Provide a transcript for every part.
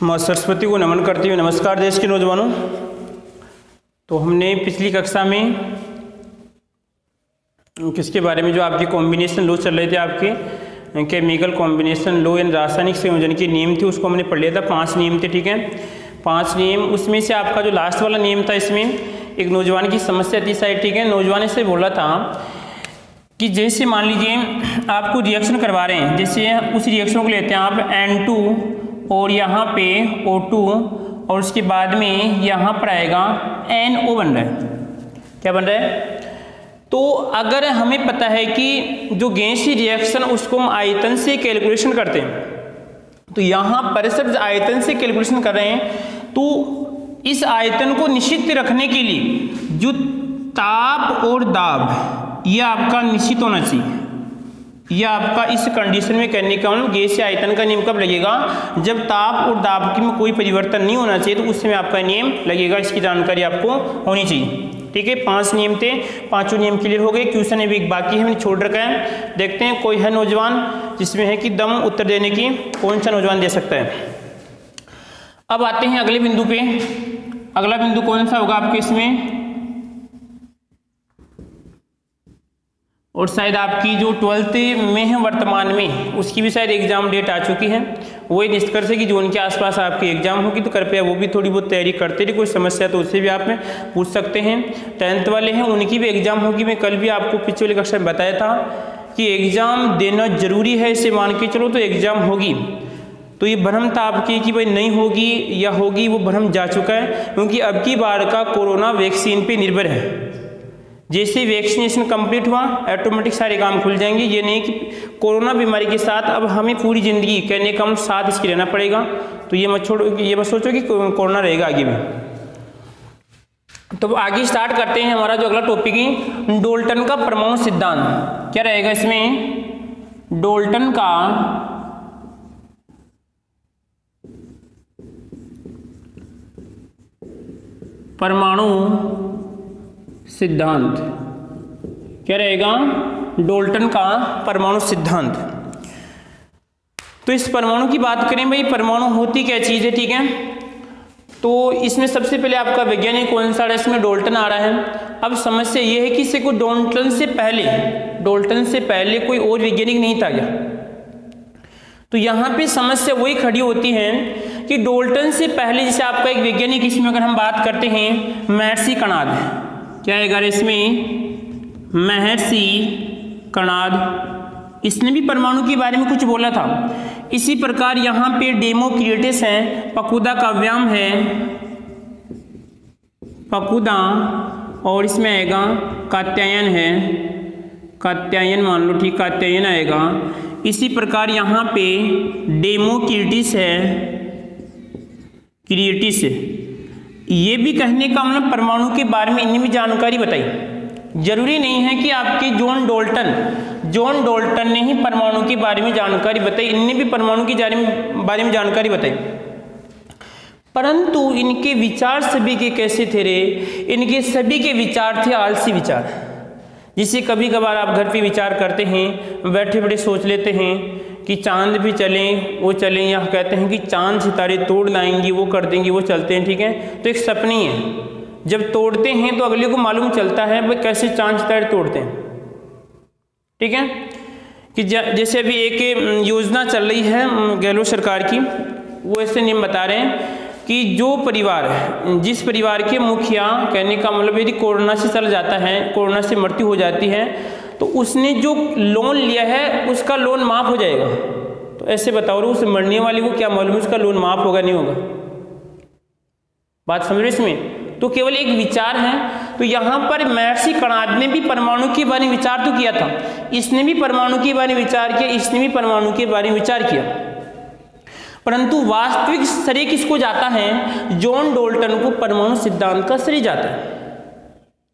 माँ सरस्वती को नमन करते हुए नमस्कार देश के नौजवानों। तो हमने पिछली कक्षा में किसके बारे में, जो आपके कॉम्बिनेशन लॉ चल रहे थे, आपके केमिकल कॉम्बिनेशन लॉ यानी रासायनिक संयोजन के नियम थे, उसको हमने पढ़ लिया था। 5 नियम थे, ठीक है, 5 नियम। उसमें से आपका जो लास्ट वाला नियम था, इसमें एक नौजवान की समस्या थी शायद, ठीक है। नौजवान से बोला था कि जैसे मान लीजिए आपको रिएक्शन करवा रहे हैं, जैसे उस रिएक्शन को लेते हैं आप N2 और यहाँ पे O2 और उसके बाद में यहाँ पर आएगा NO बन रहा है। क्या बन रहा है? तो अगर हमें पता है कि जो गैस की रिएक्शन उसको हम आयतन से कैलकुलेशन करते हैं, तो यहाँ पर सब आयतन से कैलकुलेशन कर रहे हैं, तो इस आयतन को निश्चित रखने के लिए जो ताप और दाब यह आपका निश्चित होना चाहिए। यह आपका इस कंडीशन में करने का मतलब गैस या आयतन का नियम कब लगेगा? जब ताप और दाब की में कोई परिवर्तन नहीं होना चाहिए, तो उस समय आपका नियम लगेगा। इसकी जानकारी आपको होनी चाहिए, ठीक है। 5 नियम थे, 5 नियम क्लियर हो गए। क्वेश्चन अभी एक बाकी है, मैंने छोड़ रखा है। देखते हैं कोई है नौजवान जिसमें है कि दम उत्तर देने की, कौन सा नौजवान दे सकता है। अब आते हैं अगले बिंदु पे। अगला बिंदु कौन सा होगा आपके इसमें, और शायद आपकी जो 12th में है वर्तमान में, उसकी भी शायद एग्जाम डेट आ चुकी है। वही निष्कर्ष है कि जून के आसपास आपकी एग्जाम होगी, तो कृपया वो भी थोड़ी बहुत तैयारी करते रहिए। कोई समस्या तो उससे भी आप में पूछ सकते हैं। 10th वाले हैं, उनकी भी एग्जाम होगी। मैं कल भी आपको पिछले वाली कक्षा में बताया था कि एग्जाम देना जरूरी है, इसे मान के चलो तो एग्जाम होगी। तो ये भ्रम था आपकी कि भाई नहीं होगी या होगी, वो भ्रम जा चुका है, क्योंकि अब की बार का कोरोना वैक्सीन पे निर्भर है। जैसे वैक्सीनेशन कंप्लीट हुआ, ऑटोमेटिक सारे काम खुल जाएंगे। ये नहीं कि कोरोना बीमारी के साथ अब हमें पूरी जिंदगी कहने का साथ इसकी रहना पड़ेगा। तो ये मत छोड़ो, ये मत सोचो कि कोरोना रहेगा आगे भी। तो आगे स्टार्ट करते हैं हमारा जो अगला टॉपिक है, डाल्टन का परमाणु सिद्धांत। क्या रहेगा इसमें? डाल्टन का परमाणु सिद्धांत। क्या रहेगा? डाल्टन का परमाणु सिद्धांत। तो इस परमाणु की बात करें भाई, परमाणु होती क्या चीज है, ठीक है। तो इसमें सबसे पहले आपका वैज्ञानिक कौन सा, इसमें डाल्टन आ रहा है। अब समस्या ये है कि इसे कोई डाल्टन से पहले कोई और वैज्ञानिक नहीं था क्या? तो यहाँ पे समस्या वही खड़ी होती है कि डाल्टन से पहले जैसे आपका एक वैज्ञानिक, इसमें अगर हम बात करते हैं महर्षि कणाद, क्या है अगर इसमें महर्षि कणाद, इसने भी परमाणु के बारे में कुछ बोला था। इसी प्रकार यहाँ पे डेमोक्रिटस है, पकुदा काव्याम है, पकुदा, और इसमें आएगा कात्यायन है, कात्यायन मान लो, ठीक, कात्यायन आएगा। इसी प्रकार यहाँ पे डेमोक्रिटस है, क्रिएटिस है। ये भी कहने का मतलब परमाणु के बारे में इन्हें भी जानकारी बताई। जरूरी नहीं है कि आपके जॉन डाल्टन ने ही परमाणु के बारे में जानकारी बताई, इन्हें भी परमाणु के बारे में जानकारी बताई, परंतु इनके विचार सभी के कैसे थे रे? इनके सभी के विचार थे आलसी विचार। जिसे कभी कभार आप घर पे विचार करते हैं, बैठे बैठे सोच लेते हैं कि चांद भी चलें, वो चलें, या कहते हैं कि चांद सितारे तोड़ लाएंगी, वो कर देंगी, वो चलते हैं, ठीक है। तो एक सपनी है, जब तोड़ते हैं तो अगले को मालूम चलता है भाई कैसे चांद सितारे तोड़ते हैं, ठीक है। कि जैसे अभी एक योजना चल रही है गहलोत सरकार की, वो ऐसे नियम बता रहे हैं कि जो परिवार, जिस परिवार के मुखिया, कहने का मतलब यदि कोरोना से चला जाता है, कोरोना से मृत्यु हो जाती है, तो उसने जो लोन लिया है उसका लोन माफ हो जाएगा। तो ऐसे बताओ, उस मरने वाले को क्या मालूम उसका लोन माफ होगा नहीं होगा? बात समझ रहे इसमें? तो केवल एक विचार है। तो यहाँ पर महर्षि कणाद ने भी परमाणु के बारे में विचार तो किया था, इसने भी परमाणु के बारे में विचार किया, इसने भी परमाणु के बारे में विचार किया, परंतु वास्तविक श्रेय किसको जाता है? जॉन डाल्टन को परमाणु सिद्धांत का श्रेय जाता है।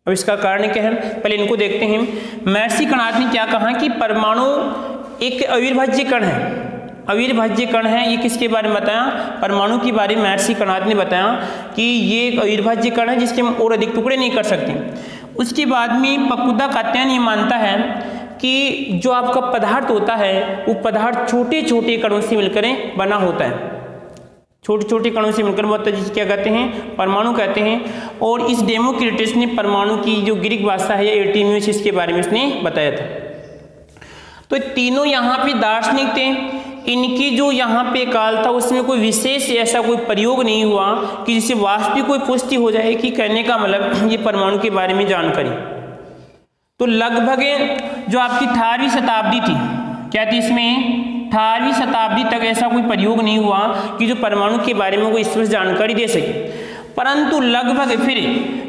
अब इसका कारण क्या है, पहले इनको देखते हैं। महर्षि कणाद ने क्या कहा कि परमाणु एक अविभाज्य कण है, अविभाज्य कण है। ये किसके बारे में बताया? परमाणु के बारे में महर्षि कणाद ने बताया कि ये एक अविभाज्य कण है जिसके हम और अधिक टुकड़े नहीं कर सकते। उसके बाद में पकुदा कात्यायन ये मानता है कि जो आपका पदार्थ होता है वो पदार्थ छोटे छोटे कणों से मिलकर बना होता है। छोटे छोटे कणों से मिलकर बनता है, जिसे क्या कहते हैं, परमाणु कहते हैं। और इस डेमोक्रिटस ने परमाणु की जो ग्रीक भाषा है एर्टिमियस, इसके बारे में उसने बताया था। तो तीनों यहाँ पे दार्शनिक थे, इनकी जो यहाँ पे काल था उसमें कोई विशेष ऐसा कोई प्रयोग नहीं हुआ कि जिससे वास्तविक कोई पुष्टि हो जाए कि कहने का मतलब ये परमाणु के बारे में जानकारी। तो लगभग जो आपकी 18वीं शताब्दी थी, क्या थी इसमें, 18वीं शताब्दी तक ऐसा कोई प्रयोग नहीं हुआ कि जो परमाणु के बारे में कोई स्पष्ट जानकारी दे सके। परंतु लगभग फिर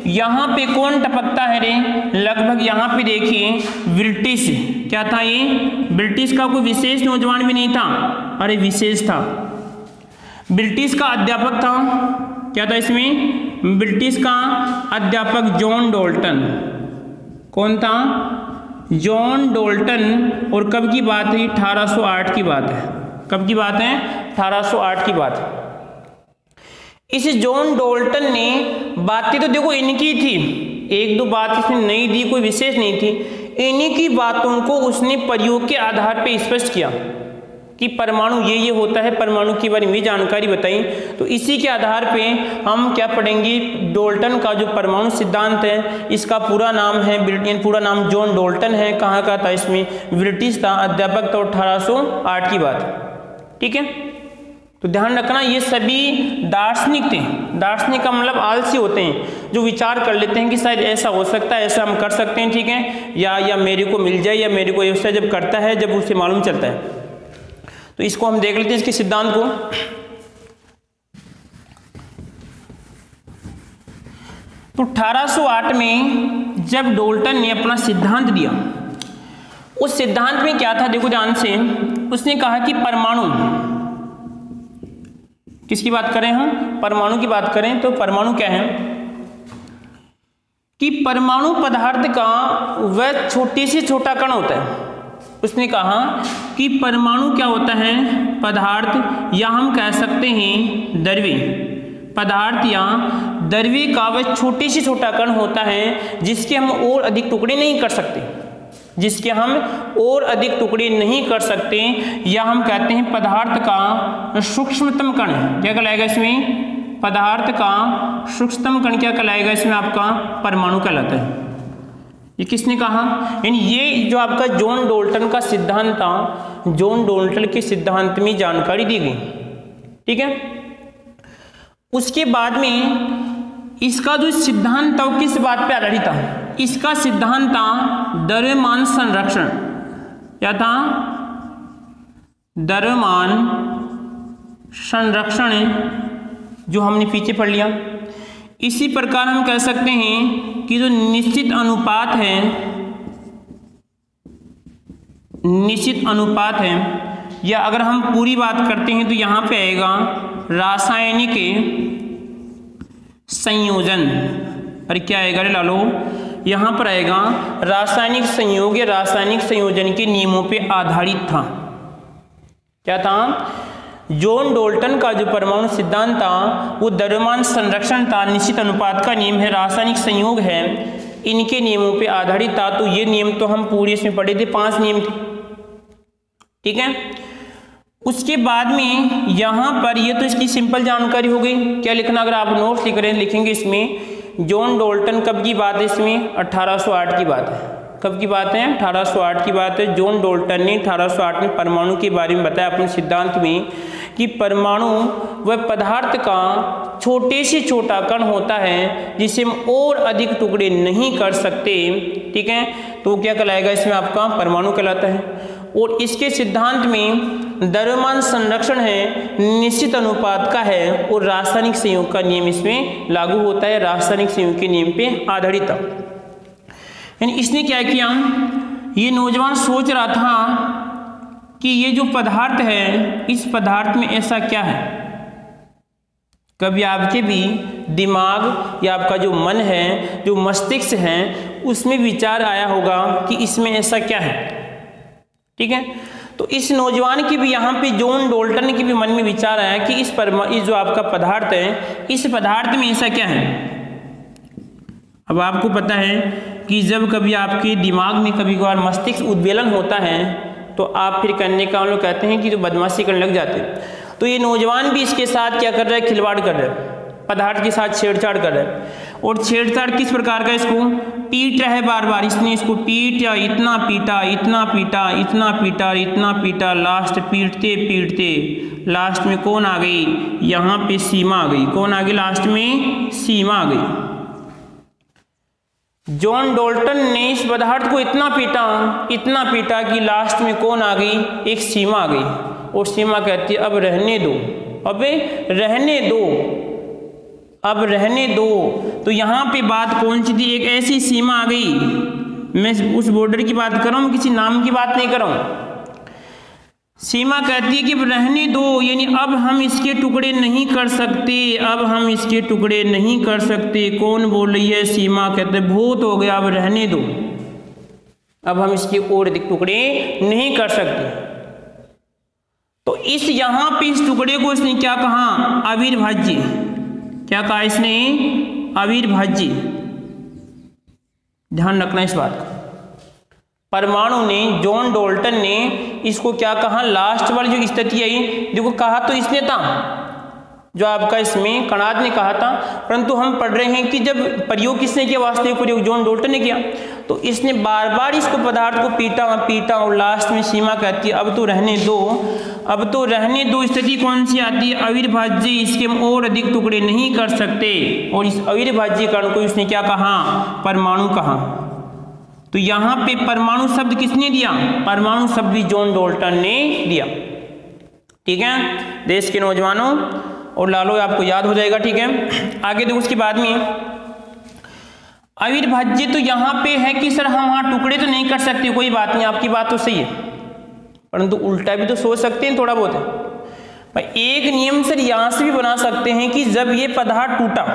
यहाँ पे कौन टपकता है रे, लगभग यहाँ पे देखिए ब्रिटिश, क्या था ये, ब्रिटिश का कोई विशेष नौजवान भी नहीं था, अरे विशेष था, ब्रिटिश का अध्यापक था, क्या था इसमें, ब्रिटिश का अध्यापक जॉन डोल्टन। कौन था, जॉन डोल्टन। और कब की बात है, 1808 की बात है। कब की बात है, 1808 की बात है। इस जॉन डोल्टन ने बातें तो देखो इनकी थी, एक दो बात इसमें नहीं दी, कोई विशेष नहीं थी, इन्हीं की बातों को उसने प्रयोग के आधार पे स्पष्ट किया कि परमाणु ये होता है, परमाणु के बारे में जानकारी बताई। तो इसी के आधार पे हम क्या पढ़ेंगे, डोल्टन का जो परमाणु सिद्धांत है, इसका पूरा नाम है, ब्रिटेन पूरा नाम जॉन डोल्टन है। कहाँ का था, इसमें ब्रिटिश था, अध्यापक था, 1808 की बात। ठीक है, तो ध्यान रखना ये सभी दार्शनिक थे। दार्शनिक का मतलब आलसी होते हैं, जो विचार कर लेते हैं कि शायद ऐसा हो सकता है, ऐसा हम कर सकते हैं, ठीक है, या मेरे को मिल जाए, या मेरे को ऐसा जब करता है, जब उसे मालूम चलता है। तो इसको हम देख लेते हैं, इसके सिद्धांत को। तो 1808 में जब डोल्टन ने अपना सिद्धांत दिया, उस सिद्धांत में क्या था देखो ध्यान से, उसने कहा कि परमाणु, किसकी बात करें हम, परमाणु की बात करें, तो परमाणु क्या है कि परमाणु पदार्थ का वह छोटे से छोटा कण होता है। उसने कहा कि परमाणु क्या होता है, पदार्थ, या हम कह सकते हैं द्रव्य पदार्थ या द्रव्य का वह छोटे से छोटा कण होता है जिसके हम और अधिक टुकड़े नहीं कर सकते, जिसके हम और अधिक टुकड़े नहीं कर सकते, या हम कहते हैं पदार्थ का सूक्ष्मतम कण। क्या कहलाएगा इसमें, पदार्थ का सूक्ष्मतम कण क्या कहलाएगा इसमें, आपका परमाणु कहलाता है। ये किसने कहा, यानी ये जो आपका जॉन डोल्टन का सिद्धांत था, जॉन डोल्टन के सिद्धांत में जानकारी दी गई। ठीक है, उसके बाद में इसका जो सिद्धांत था वो किस बात पे आधारित था, इसका सिद्धांत था द्रव्यमान संरक्षण। क्या था, द्रव्यमान संरक्षण, जो हमने पीछे पढ़ लिया। इसी प्रकार हम कह सकते हैं कि जो निश्चित अनुपात है, निश्चित अनुपात है, या अगर हम पूरी बात करते हैं तो यहाँ पे आएगा रासायनिक संयोजन। अरे क्या आएगा रे लालो, यहाँ पर आएगा रासायनिक संयोग या रासायनिक संयोजन के नियमों पे आधारित था। क्या था, जॉन डोल्टन का जो परमाणु सिद्धांत था वो द्रव्यमान संरक्षण था, निश्चित अनुपात का नियम है, रासायनिक संयोग है, इनके नियमों पे आधारित था। तो ये नियम तो हम पूरे इसमें पढ़े थे, 5 नियम थे। ठीक है, उसके बाद में यहाँ पर ये तो इसकी सिंपल जानकारी हो गई। क्या लिखना, अगर आप नोट्स लिख रहे हैं लिखेंगे इसमें जॉन डोल्टन कब की बात है, इसमें 1808 की बात है। कब की बात है, 1808 की बात है। जॉन डोल्टन ने 1808 में परमाणु के बारे में बताया अपने सिद्धांत में कि परमाणु वह पदार्थ का छोटे से छोटा कण होता है जिसे हम और अधिक टुकड़े नहीं कर सकते। ठीक है, तो क्या कहलाएगा इसमें, आपका परमाणु कहलाता है। और इसके सिद्धांत में द्रव्यमान संरक्षण है, निश्चित अनुपात का है, और रासायनिक संयोग का नियम इसमें लागू होता है, रासायनिक संयोग के नियम पे आधारित था। यानी इसने क्या किया, ये नौजवान सोच रहा था कि ये जो पदार्थ है, इस पदार्थ में ऐसा क्या है। कभी आपके भी दिमाग या आपका जो मन है, जो मस्तिष्क है, उसमें विचार आया होगा कि इसमें ऐसा क्या है। ठीक है, तो इस नौजवान की भी यहाँ पे जॉन डोल्टन के भी मन में विचार आया कि इस जो आपका पदार्थ है, इस पदार्थ में ऐसा क्या है। अब आपको पता है कि जब कभी आपके दिमाग में कभी कभार मस्तिष्क उद्वेलन होता है तो आप फिर करने का हम लोग कहते हैं कि जो बदमाशी करने लग जाते हैं। तो ये नौजवान भी इसके साथ क्या कर रहा है, खिलवाड़ कर रहा है, पदार्थ के साथ छेड़छाड़ कर रहा है। और छेड़छाड़ किस प्रकार का, इसको पीट रहा है बार बार, इसने इसको पीटा, इतना पीटा, इतना पीटा, इतना पीटा, इतना पीटा, लास्ट पीटते पीटते लास्ट में कौन आ गई, यहाँ पे सीमा आ गई। कौन आ गई लास्ट में, सीमा आ गई। जॉन डोल्टन ने इस पदार्थ को इतना पीटा कि लास्ट में कौन आ गई, एक सीमा आ गई। और सीमा कहती है अब रहने दो, अबे रहने दो, अब रहने दो। तो यहाँ पे बात कौन सी थी, एक ऐसी सीमा आ गई। मैं उस बॉर्डर की बात कर रहा हूँ, किसी नाम की बात नहीं कर रहा हूँ। सीमा कहती है कि रहने दो, यानी अब हम इसके टुकड़े नहीं कर सकते, अब हम इसके टुकड़े नहीं कर सकते। कौन बोल रही है, सीमा कहते बहुत हो गया, अब रहने दो, अब हम इसके और अधिक टुकड़े नहीं कर सकते। तो इस यहाँ पे इस टुकड़े को इसने क्या कहा, अविर्भाज्य। क्या कहा इसने, अविर्भाज्य। ध्यान रखना इस बात का। परमाणु ने, जॉन डोल्टन ने इसको क्या कहा, लास्ट वाली जो स्थिति आई, देखो कहा तो इसने था, जो आपका इसमें कणाद ने कहा था, परंतु हम पढ़ रहे हैं कि जब प्रयोग किसने किया, वास्तविक प्रयोग जॉन डोल्टन ने किया। तो इसने बार बार इसको पदार्थ को पीटा और लास्ट में सीमा कहती है अब तो रहने दो, अब तो रहने दो। स्थिति कौन सी आती है, अविर्भाज्य, इसके हम और अधिक टुकड़े नहीं कर सकते। और इस अविर्भाज्य कण को इसने क्या कहा, परमाणु कहा। तो यहाँ पे परमाणु शब्द किसने दिया, परमाणु शब्द भी जॉन डोल्टन ने दिया। ठीक है देश के नौजवानों और लालो, आपको याद हो जाएगा। ठीक है आगे देखो, उसके बाद में अविर्भाज्य तो यहाँ पे है कि सर हम वहाँ टुकड़े तो नहीं कर सकते, कोई बात नहीं, आपकी बात तो सही है, परंतु उल्टा भी तो सोच सकते हैं थोड़ा बहुत है। एक नियम सर यहाँ से भी बना सकते हैं कि जब ये पदार्थ टूटा,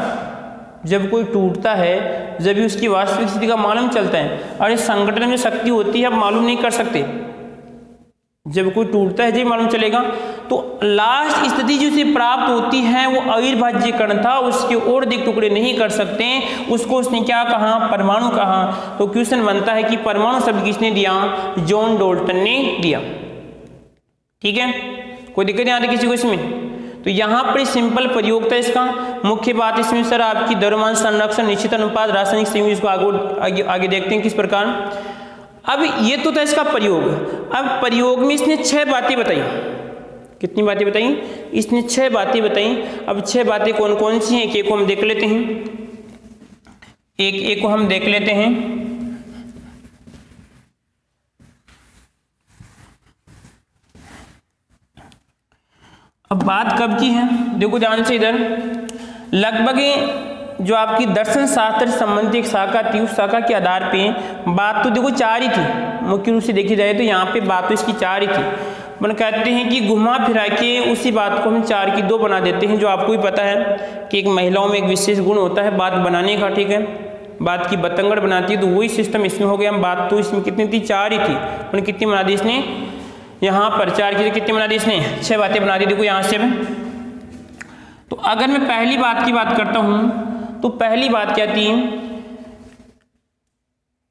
जब कोई टूटता है जब भी उसकी वास्तविक स्थिति का मालूम चलता है। और इस संगठन में शक्ति होती है, आप मालूम नहीं कर सकते, जब कोई टूटता है जब मालूम चलेगा। तो लास्ट स्थिति जो उसे प्राप्त होती है वो अविर्भाज्य कण था, उसके और अधिक टुकड़े नहीं कर सकते, उसको उसने क्या कहा, परमाणु कहा। तो क्वेश्चन बनता है कि परमाणु शब्द किसने दिया, जॉन डोल्टन ने दिया। ठीक है कोई दिक्कत नहीं आती किसी को इसमें। तो यहाँ पर सिंपल प्रयोग था इसका। मुख्य बात इसमें सर आपकी द्रव्यमान संरक्षण, निश्चित अनुपात, रासायनिक संयुग्म, इसको आगे देखते हैं किस प्रकार। अब ये तो था इसका प्रयोग। अब प्रयोग में इसने 6 बातें बताई। कितनी बातें बताई, इसने 6 बातें बताई। अब 6 बातें कौन कौन सी हैं, एक एक को हम देख लेते हैं, एक एक को हम देख लेते हैं। अब बात कब की है, देखो ध्यान से इधर, लगभग जो आपकी दर्शन शास्त्र संबंधित एक शाखा थी, उस शाखा के आधार पे बात तो देखो 4 ही थी। मुख्य रूप से देखी जाए तो यहाँ पे बात तो इसकी 4 ही थी। मन कहते हैं कि घुमा फिरा के उसी बात को हम 4 की 2 बना देते हैं। जो आपको भी पता है कि एक महिलाओं में एक विशेष गुण होता है बात बनाने का। ठीक है बात की बतंगड़ बनाती है, तो वही सिस्टम इसमें हो गया। हम बात तो इसमें कितनी थी, 4 ही थी, पर कितनी बना दी इसने, यहाँ पर 4 की कितनी बना दी इसने, 6 बातें बना दी। देखो यहाँ से। तो अगर मैं पहली बात की बात करता हूँ तो पहली बात क्या थी,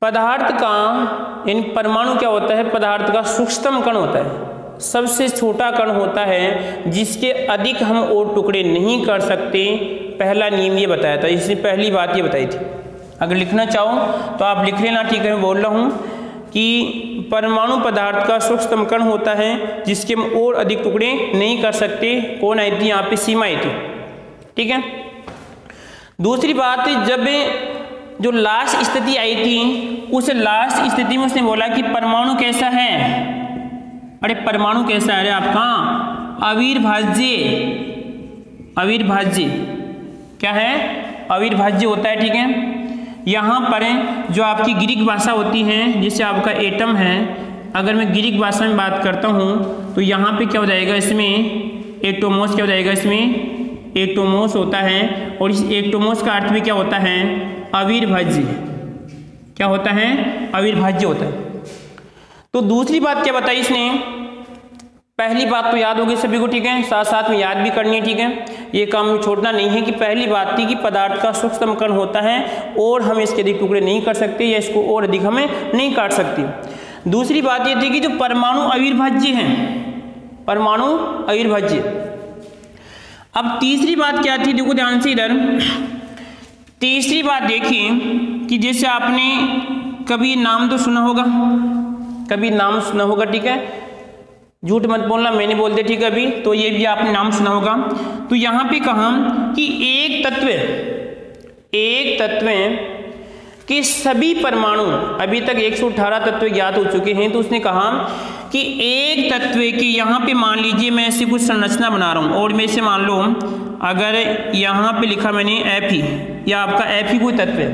पदार्थ का यानी परमाणु क्या होता है, पदार्थ का सूक्ष्मतम कण होता है, सबसे छोटा कण होता है जिसके अधिक हम और टुकड़े नहीं कर सकते। पहला नियम ये बताया था, इसने पहली बात ये बताई थी। अगर लिखना चाहो तो आप लिख लेना। ठीक है मैं बोल रहा हूँ कि परमाणु पदार्थ का सूक्ष्मतम कण होता है जिसके हम और अधिक टुकड़े नहीं कर सकते। कौन आई थी, यहाँ पे सीमा आई थी। ठीक है दूसरी बात, जब जो लास्ट स्थिति आई थी उस लास्ट स्थिति में उसने बोला कि परमाणु कैसा है, अरे परमाणु कैसा है, अरे आपका अविर्भाज्य, अविर्भाज्य क्या है, अविर्भाज्य होता है। ठीक है यहाँ पर जो आपकी ग्रीक भाषा होती है जैसे आपका एटम है, अगर मैं ग्रीक भाषा में बात करता हूँ तो यहाँ पे क्या हो जाएगा, इसमें एटोमोस क्या हो जाएगा, इसमें एटोमोस होता है। और इस एटोमोस का अर्थ भी क्या होता है, अविर्भाज्य। क्या होता है, अविर्भाज्य होता है। तो दूसरी बात क्या बताई इसने, पहली बात तो याद होगी सभी को। ठीक है साथ साथ में याद भी करनी है। ठीक है ये काम छोड़ना नहीं है कि पहली बात थी कि पदार्थ का सूक्ष्मतम कण होता है और हम इसके अधिक टुकड़े नहीं कर सकते या इसको और अधिक हमें नहीं काट सकते। दूसरी बात ये थी कि जो परमाणु अविर्भाज्य हैं, परमाणु अविर्भाज्य, अब तीसरी बात क्या थी, देखो ध्यान से इधर। तीसरी बात देखिए कि जैसे आपने कभी नाम तो सुना होगा, कभी नाम सुना होगा, ठीक है, झूठ मत बोलना, मैंने बोल दिया, ठीक है, अभी तो ये भी आपने नाम सुना होगा। तो यहाँ पे कहा कि एक तत्व के सभी परमाणु, अभी तक 118 तत्व ज्ञात हो चुके हैं, तो उसने कहा कि एक तत्व की यहाँ पे मान लीजिए मैं ऐसी कुछ संरचना बना रहा हूँ और मैं इसे मान लो अगर यहाँ पे लिखा मैंने Fe, या आपका Fe कोई तत्व है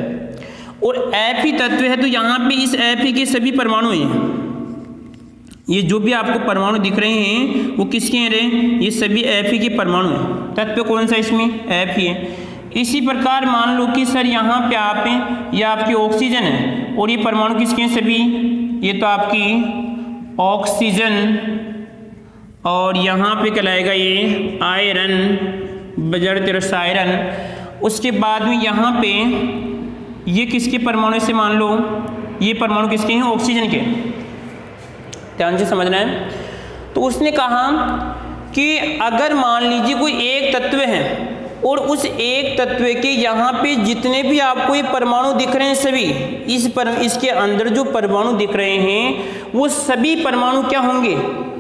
और Fe तत्व है, तो यहाँ पे इस Fe के सभी परमाणु हैं, ये जो भी आपको परमाणु दिख रहे हैं वो किसके हैं रे, ये सभी Fe के परमाणु हैं। तत्व कौन सा इसमें, Fe है। इसी प्रकार मान लो कि सर यहाँ पे आप हैं, ये आपकी ऑक्सीजन है और ये परमाणु किसके हैं सभी, ये तो आपकी ऑक्सीजन, और यहाँ पे कहलाएगा ये आयरन, बजरत रसायरन। उसके बाद में यहाँ पे ये किसके परमाणु से मान लो, ये परमाणु किसके हैं, ऑक्सीजन के, ध्यान से समझना है। तो उसने कहा कि अगर मान लीजिए कोई एक तत्व है और उस एक तत्व के यहाँ पे जितने भी आपको ये परमाणु दिख रहे हैं सभी, इसके अंदर जो परमाणु दिख रहे हैं वो सभी परमाणु क्या होंगे,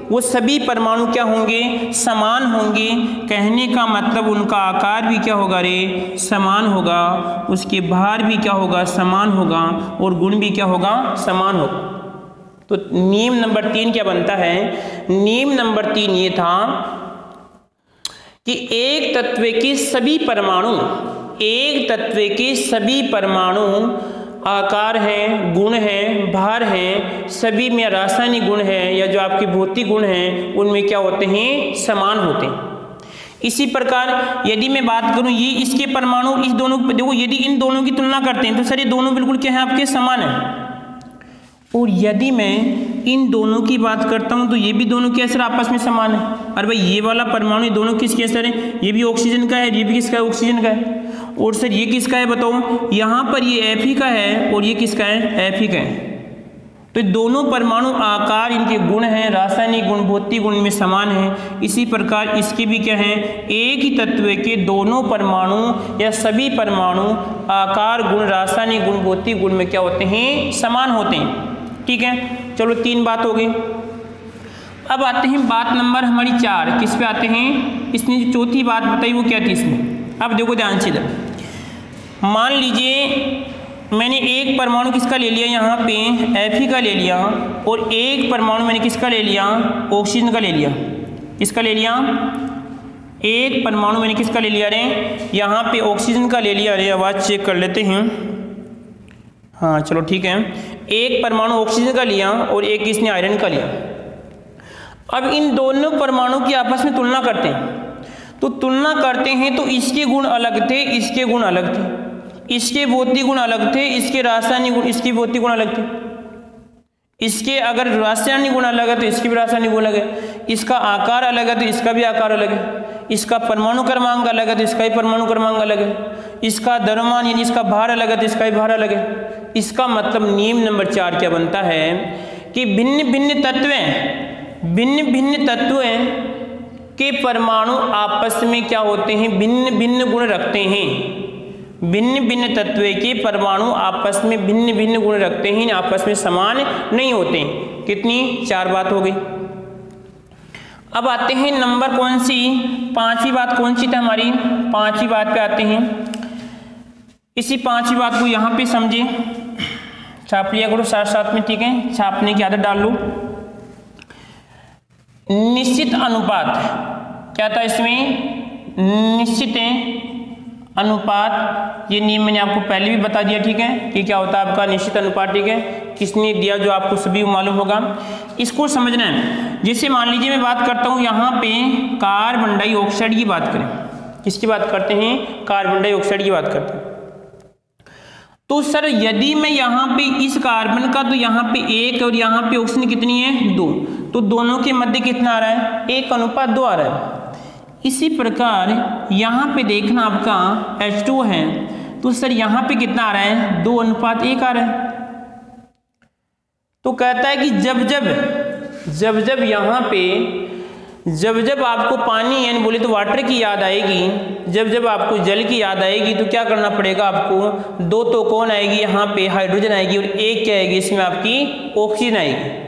वो सभी परमाणु क्या होंगे, समान होंगे। कहने का मतलब उनका आकार भी क्या होगा रे, समान होगा, उसके भार भी क्या होगा, समान होगा, और गुण भी क्या होगा, समान होगा। तो नियम नंबर 3 क्या बनता है, नियम नंबर 3 ये था कि एक तत्व के सभी परमाणु, एक तत्व के सभी परमाणु आकार है, गुण है, भार है, सभी में रासायनिक गुण है या जो आपके भौतिक गुण हैं उनमें क्या होते हैं, समान होते हैं। इसी प्रकार यदि मैं बात करूं ये इसके परमाणु, इस दोनों देखो, यदि इन दोनों की तुलना करते हैं तो सर ये दोनों बिल्कुल क्या है, आपके समान है। और यदि मैं इन दोनों की बात करता हूं तो ये भी दोनों क्या सर, आपस में समान है। अरे भाई ये वाला परमाणु ये दोनों किसके सर है, ये भी ऑक्सीजन का है, ये भी किसका है, ऑक्सीजन का है। और सर ये किसका है बताओ, यहाँ पर ये Fe का है और ये किसका है, Fe का है। तो दोनों परमाणु आकार, इनके गुण हैं, रासायनिक गुण, भौतिक गुण में समान है। इसी प्रकार इसके भी क्या है, एक ही तत्व के दोनों परमाणु या सभी परमाणु आकार, गुण, रासायनिक गुण, भौतिक गुण में क्या होते हैं, समान होते हैं। ठीक है, चलो 3 बात हो गई। अब आते हैं बात नंबर हमारी 4, किस पे आते हैं, इसने जो चौथी बात बताई वो क्या थी इसमें। अब देखो ध्यान से, मान लीजिए मैंने एक परमाणु किसका ले लिया, यहाँ पे Fe का ले लिया, और एक परमाणु मैंने किसका ले लिया, ऑक्सीजन का ले लिया। किसका ले लिया, एक परमाणु मैंने किसका ले लिया रे, यहाँ पे ऑक्सीजन का ले लिया। अरे आवाज़ चेक कर लेते हैं, हाँ चलो ठीक है। एक परमाणु ऑक्सीजन का लिया और एक इसने आयरन का लिया। अब इन दोनों परमाणु की आपस में तुलना करते हैं, तो तुलना करते हैं तो इसके गुण अलग थे, इसके गुण अलग थे, इसके भौतिक गुण अलग थे, इसके रासायनिक गुण, इसके भौतिक गुण अलग थे। इसके अगर रासायनिक गुण अलग है तो इसके भी रासायनिक गुण अलग है, इसका आकार अलग है तो इसका भी आकार अलग है, इसका परमाणु क्रमांक अलग है तो इसका भी परमाणु क्रमांक अलग है, इसका द्रव्यमान यानी इसका भार अलग है तो इसका भी भार अलग है। इसका मतलब नियम नंबर 4 क्या बनता है कि भिन्न भिन्न तत्वें के परमाणु आपस में क्या होते हैं, भिन्न भिन्न गुण रखते हैं। भिन्न भिन्न तत्व के परमाणु आपस में भिन्न भिन्न गुण रखते हैं, आपस में समान नहीं होते। कितनी, 4 बात हो गई। अब आते हैं नंबर कौन सी, 5वीं बात कौन सी था हमारी, 5वीं बात पे आते हैं। इसी 5वीं बात को यहाँ पे समझे, छाप लिया करो साथ साथ में, ठीक है, छापने की आदत डाल लो। निश्चित अनुपात क्या था इसमें, निश्चित अनुपात, ये नियम मैंने आपको पहले भी बता दिया, ठीक है, कि क्या होता है आपका निश्चित अनुपात। ठीक है, किसने दिया जो आपको सभी मालूम होगा, इसको समझना है। जैसे मान लीजिए मैं बात करता हूँ यहाँ पे कार्बन डाइऑक्साइड की बात करें, किसकी बात करते हैं, कार्बन डाइऑक्साइड की बात करते हैं। तो सर यदि मैं यहाँ पे इस कार्बन का, तो यहाँ पे 1 और यहाँ पे ऑक्सीजन कितनी है, 2, तो दोनों के मध्य कितना आ रहा है, 1:2 आ रहा है। इसी प्रकार यहाँ पे देखना आपका H2 है, तो सर यहाँ पे कितना आ रहा है, 2:1 आ रहा है। तो कहता है कि जब जब यहाँ पे जब जब आपको पानी यानी बोले तो वाटर की याद आएगी, जब जब आपको जल की याद आएगी तो क्या करना पड़ेगा आपको, दो तो कौन आएगी यहाँ पे हाइड्रोजन आएगी और एक क्या आएगी इसमें आपकी ऑक्सीजन आएगी।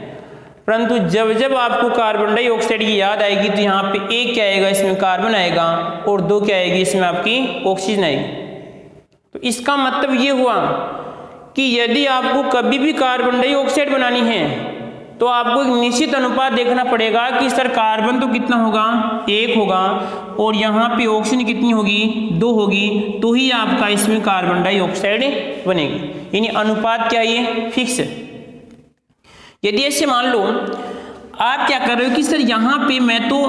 परंतु जब जब आपको कार्बन डाइऑक्साइड की याद आएगी तो यहाँ पे एक क्या आएगा इसमें कार्बन आएगा और दो क्या आएगी इसमें आपकी ऑक्सीजन आएगी। तो इसका मतलब ये हुआ कि यदि आपको कभी भी कार्बन डाइऑक्साइड बनानी है तो आपको एक निश्चित अनुपात देखना पड़ेगा कि सर कार्बन तो कितना होगा, एक होगा और यहाँ पे ऑक्सीजन कितनी होगी, दो होगी, तो ही आपका इसमें कार्बन डाइऑक्साइड बनेगी। यानी अनुपात क्या है, फिक्स है। यदि ऐसे मान लो आप क्या कर रहे हो कि सर यहाँ पे मैं तो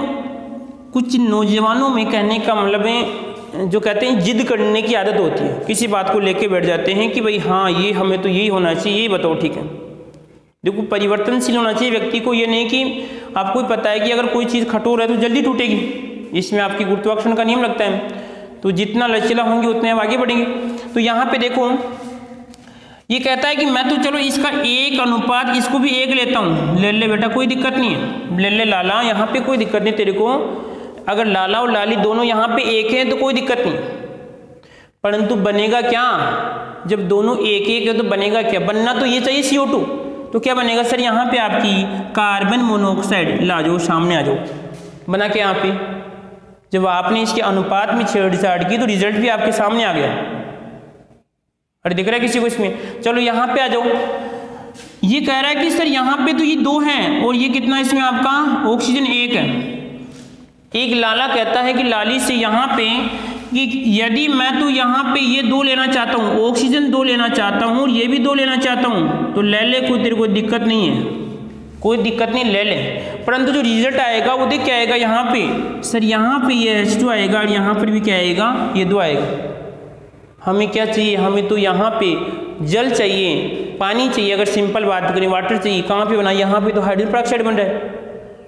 कुछ नौजवानों में कहने का मतलब है जो कहते हैं जिद करने की आदत होती है, किसी बात को लेके बैठ जाते हैं कि भाई हाँ ये हमें तो यही होना चाहिए, यही बताओ ठीक है। देखो परिवर्तनशील होना चाहिए व्यक्ति को, ये नहीं कि आपको ही पता है कि अगर कोई चीज़ कठोर है तो जल्दी टूटेगी, इसमें आपकी गुरुत्वाकर्षण का नियम लगता है, तो जितना लचीला होंगे उतने आप आगे बढ़ेंगे। तो यहाँ पे देखो ये कहता है कि मैं तो चलो इसका एक अनुपात इसको भी एक लेता हूँ, ले ले बेटा कोई दिक्कत नहीं है, ले ले लाला यहाँ पे कोई दिक्कत नहीं तेरे को, अगर लाला और लाली दोनों यहाँ पे एक हैं तो कोई दिक्कत नहीं। परंतु बनेगा क्या, जब दोनों एक एक है तो बनेगा क्या, बनना तो ये चाहिए CO2, तो क्या बनेगा सर यहाँ पे आपकी कार्बन मोनोऑक्साइड, ला जाओ सामने आ जाओ, बना के यहाँ पे जब आपने इसके अनुपात में छेड़छाड़ की तो रिजल्ट भी आपके सामने आ गया। अरे दिख रहा है किसी को इसमें, चलो यहाँ पे आ जाओ। ये कह रहा है कि सर यहाँ पे तो ये दो हैं और ये कितना इसमें आपका ऑक्सीजन एक है। एक लाला कहता है कि लाली से यहाँ पे कि यदि मैं तो यहाँ पे ये दो लेना चाहता हूँ, ऑक्सीजन दो लेना चाहता हूँ और ये भी दो लेना चाहता हूँ, तो ले ले, कोई तेरे को दिक्कत नहीं है, कोई दिक्कत नहीं, ले ले। परंतु जो रिजल्ट आएगा वो देख क्या आएगा, यहाँ पे सर यहाँ पे ये H2 आएगा और यहाँ पर भी क्या आएगा, ये दो आएगा। हमें क्या चाहिए, हमें तो यहाँ पे जल चाहिए, पानी चाहिए, अगर सिंपल बात करें वाटर चाहिए, कहाँ पे बना, यहाँ पे तो हाइड्रोजन पेरोक्साइड बन रहा है।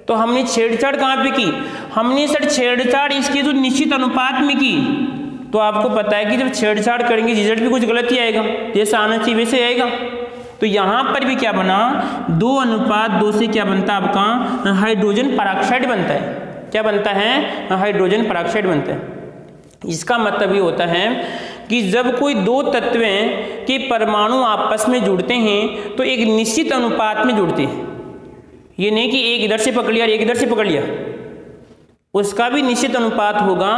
तो हमने छेड़छाड़ कहाँ पे की, हमने सर छेड़छाड़ इसके जो निश्चित अनुपात में की। तो आपको पता है कि जब छेड़छाड़ करेंगे रिजल्ट भी कुछ गलत ही आएगा, जैसा आना चाहिए वैसे आएगा। तो यहाँ पर भी क्या बना, 2:2 से क्या बनता है आपका हाइड्रोजन पेरोक्साइड बनता है। क्या बनता है, हाइड्रोजन पेरोक्साइड बनता है। इसका मतलब ये होता है कि जब कोई दो तत्वें के परमाणु आपस में जुड़ते हैं तो एक निश्चित अनुपात में जुड़ते हैं। ये नहीं कि एक इधर से पकड़ लिया और एक इधर से पकड़ लिया, उसका भी निश्चित अनुपात होगा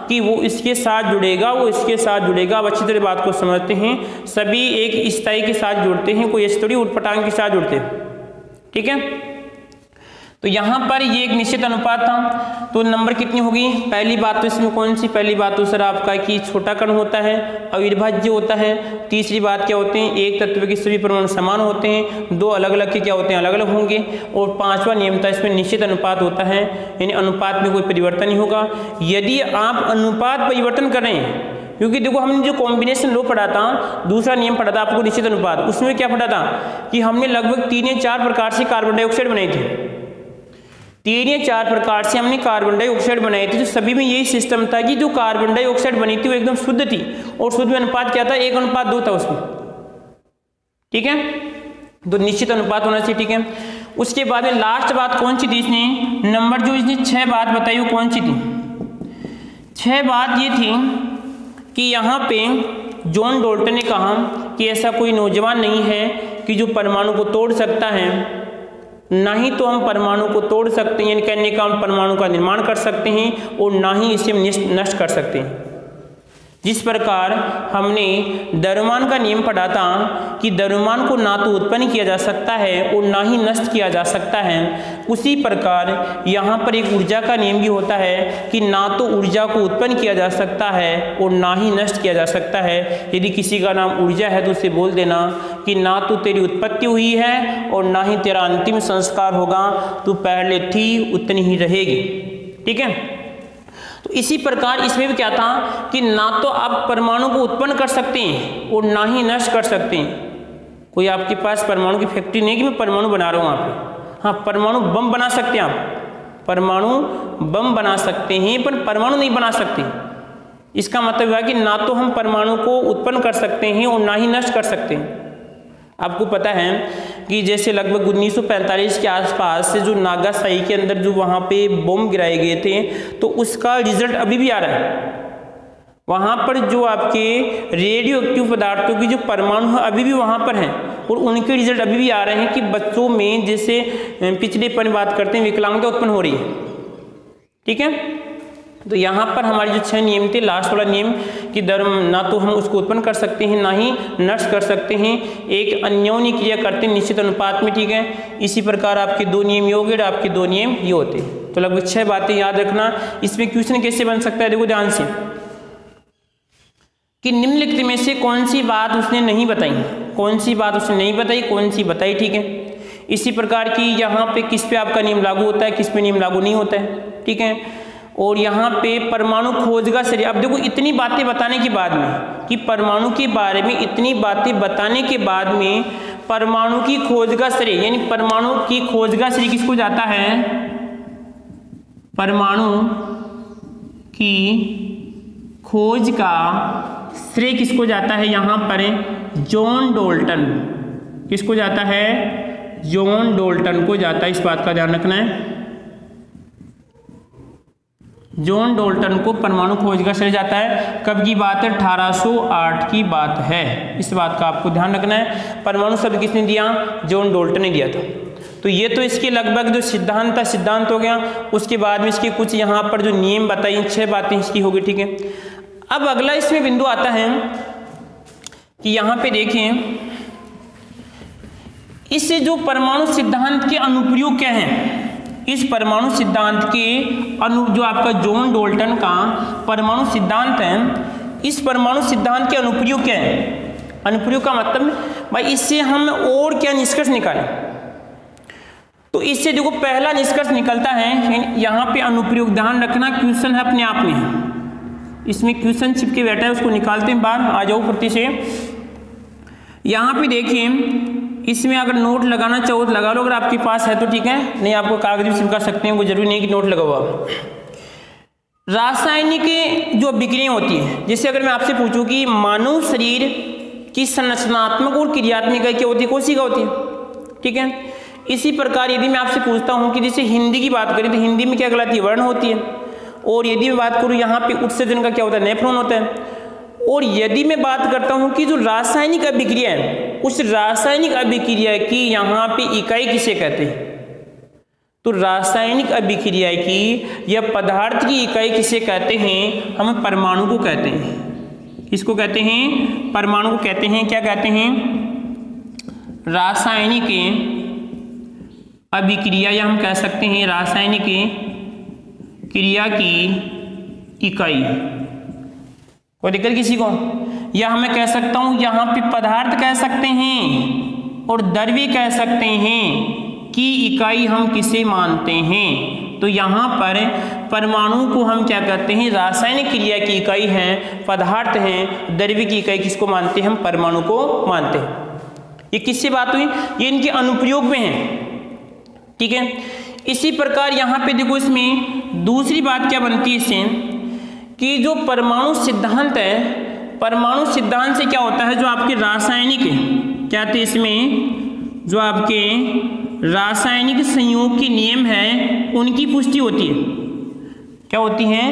कि वो इसके साथ जुड़ेगा, वो इसके साथ जुड़ेगा। अब अच्छी तरह बात को समझते हैं, सभी एक स्थायी के साथ जुड़ते हैं, कोई ऐसे थोड़ी उटपटांग के साथ जुड़ते हैं, ठीक है। तो यहाँ पर ये एक निश्चित अनुपात था, तो नंबर कितनी होगी, पहली बात तो इसमें कौन सी, पहली बात तो सर आपका कि छोटा कण होता है, अविभाज्य होता है। तीसरी बात क्या होते हैं, एक तत्व के सभी परमाणु समान होते हैं, दो अलग अलग के क्या होते हैं, अलग अलग होंगे। और पांचवा नियम था इसमें निश्चित अनुपात होता है, यानी अनुपात में कोई परिवर्तन नहीं होगा। यदि आप अनुपात परिवर्तन करें, क्योंकि देखो हमने जो कॉम्बिनेशन लो पढ़ा था, दूसरा नियम पढ़ा था आपको निश्चित अनुपात, उसमें क्या पढ़ा था कि हमने लगभग 3 या 4 प्रकार से कार्बन डाइऑक्साइड बनाई थी। 3 या 4 प्रकार से हमने कार्बन डाइऑक्साइड बनाई थी, तो सभी में यही सिस्टम था कि जो कार्बन डाइऑक्साइड बनी थी वो एकदम शुद्ध थी, और शुद्ध में अनुपात क्या था, 1:2 था उसमें, ठीक है। तो निश्चित अनुपात होना चाहिए, ठीक है। उसके बाद में लास्ट बात कौन सी थी इसने, नंबर जो इसने 6 बात बताई वो कौन सी थी, 6 बात ये थी कि यहाँ पे जॉन डाल्टन ने कहा कि ऐसा कोई नौजवान नहीं है कि जो परमाणु को तोड़ सकता है, ना ही तो हम परमाणु को तोड़ सकते हैं, यानी कहने का हम परमाणु का निर्माण कर सकते हैं, और ना ही इसे नष्ट कर सकते हैं। जिस प्रकार हमने द्रव्यमान का नियम पढ़ा था कि द्रव्यमान को ना तो उत्पन्न किया जा सकता है और ना ही नष्ट किया जा सकता है, उसी प्रकार यहाँ पर एक ऊर्जा का नियम भी होता है कि ना तो ऊर्जा को उत्पन्न किया जा सकता है और ना ही नष्ट किया जा सकता है। यदि किसी का नाम ऊर्जा है तो उसे बोल देना कि ना तो तेरी उत्पत्ति हुई है और ना ही तेरा अंतिम संस्कार होगा, तू पहले थी उतनी ही रहेगी, ठीक है। तो इसी प्रकार इसमें भी क्या था कि ना तो आप परमाणु को उत्पन्न कर सकते हैं और ना ही नष्ट कर सकते हैं। कोई आपके पास परमाणु की फैक्ट्री नहीं कि मैं परमाणु बना रहा हूँ वहाँ पे, हाँ परमाणु बम बना सकते हैं आप, परमाणु बम बना सकते हैं पर परमाणु नहीं बना सकते। इसका मतलब है कि ना तो हम परमाणु को उत्पन्न कर सकते हैं और ना ही नष्ट कर सकते हैं। आपको पता है कि जैसे लगभग 1945 के आसपास से जो नागासाकी के अंदर जो वहाँ पे बम गिराए गए थे, तो उसका रिजल्ट अभी भी आ रहा है। वहाँ पर जो आपके रेडियो एक्टिव पदार्थों की जो परमाणु है अभी भी वहाँ पर हैं, और उनके रिजल्ट अभी भी आ रहे हैं कि बच्चों में जैसे पिछड़ेपन बात करते हैं, विकलांगता उत्पन्न हो रही है। ठीक है, तो यहाँ पर हमारे जो 6 नियम थे, लास्ट वाला नियम कि धर्म ना तो हम उसको उत्पन्न कर सकते हैं ना ही नष्ट कर सकते हैं, एक अन्योन्य क्रिया करते हैं निश्चित अनुपात में। ठीक है, इसी प्रकार आपके 2 नियम ये हो गए, आपके 2 नियम ये होते। तो लगभग 6 बातें याद रखना। इसमें क्वेश्चन कैसे बन सकता है, देखो ध्यान से, कि निम्नलिखित में से कौन सी बात उसने नहीं बताई, कौन सी बात उसने नहीं बताई, कौन सी बताई। ठीक है, इसी प्रकार की यहाँ पे किस पे आपका नियम लागू होता है, किस पे नियम लागू नहीं होता है। ठीक है, और यहाँ पे परमाणु खोज का श्रेय, अब देखो इतनी बातें बताने के बाद में कि परमाणु के बारे में इतनी बातें बताने के बाद में परमाणु की खोज का श्रेय, यानी परमाणु की खोज का श्रेय किसको जाता है, परमाणु की खोज का श्रेय किसको जाता है, यहाँ पर जॉन डाल्टन, किसको जाता है, जॉन डाल्टन को जाता है। इस बात का ध्यान रखना है, जॉन डाल्टन को परमाणु खोज का श्रेय जाता है। कब की बात है, 1808 की बात है। इस बात का आपको ध्यान रखना है। परमाणु शब्द किसने दिया, जॉन डाल्टन ने दिया था। तो ये तो इसके लगभग जो सिद्धांत था, सिद्धांत हो गया। उसके बाद में इसके कुछ यहाँ पर जो नियम बताइए, 6 बातें इसकी हो गई। ठीक है, अब अगला इसमें बिंदु आता है कि यहाँ पे देखें, इससे जो परमाणु सिद्धांत के अनुप्रयोग क्या हैं, इस परमाणु सिद्धांत के जो आपका जॉन डाल्टन का परमाणु सिद्धांत है, इस परमाणु सिद्धांत के अनुप्रयोग क्या है। अनुप्रयोग का मतलब भाई इससे हम और क्या निष्कर्ष निकालें, तो इससे देखो पहला निष्कर्ष निकलता है यहाँ पे अनुप्रयोग। ध्यान रखना, क्वेश्चन है अपने आप में, इसमें क्वेश्चन चिपके बैठा है, उसको निकालते हैं बाहर। आ जाओ फुर्ती से। यहाँ पे देखिए, इसमें अगर नोट लगाना चाहो तो लगा लो, अगर आपके पास है तो ठीक है, नहीं आपको कागज भी चिपका सकते हैं, वो जरूरी नहीं कि नोट लगा हुआ। रासायनिक जो अभिक्रियाएं होती है, जैसे अगर मैं आपसे पूछूं कि मानव शरीर की संरचनात्मक और क्रियात्मक इकाई क्या होती है, कोशिका होती है। ठीक है, इसी प्रकार यदि मैं आपसे पूछता हूं कि जैसे हिंदी की बात करें तो हिंदी में क्या कहलाती है, वर्ण होती है। और यदि मैं बात करूं यहाँ पे उत्सर्जन का क्या होता है, नेफ्रॉन होता है। और यदि मैं बात करता हूं कि जो रासायनिक अभिक्रिया है, उस रासायनिक अभिक्रिया की यहाँ पे इकाई किसे कहते हैं, तो रासायनिक अभिक्रिया की या पदार्थ की इकाई किसे कहते हैं, हम परमाणु को कहते हैं। किसको कहते हैं, परमाणु को कहते हैं। क्या कहते हैं, रासायनिक अभिक्रिया, या हम कह सकते हैं रासायनिक क्रिया की इकाई। कोई दिक्कत किसी को, या हमें कह सकता हूं यहाँ पे पदार्थ कह सकते हैं और द्रव्य कह सकते हैं कि इकाई हम किसे मानते हैं। तो यहाँ पर परमाणु को हम क्या कहते हैं, रासायनिक क्रिया की इकाई है, पदार्थ हैं, द्रव्य की इकाई किसको मानते हैं, हम परमाणु को मानते हैं। ये किससे बात हुई, ये इनके अनुप्रयोग में है। ठीक है, इसी प्रकार यहाँ पे देखो, इसमें दूसरी बात क्या बनती है इससे, कि जो परमाणु सिद्धांत है, परमाणु सिद्धांत से क्या होता है, जो आपके रासायनिक क्या थे, इसमें जो आपके रासायनिक संयोग के नियम हैं उनकी पुष्टि होती है। क्या होती हैं,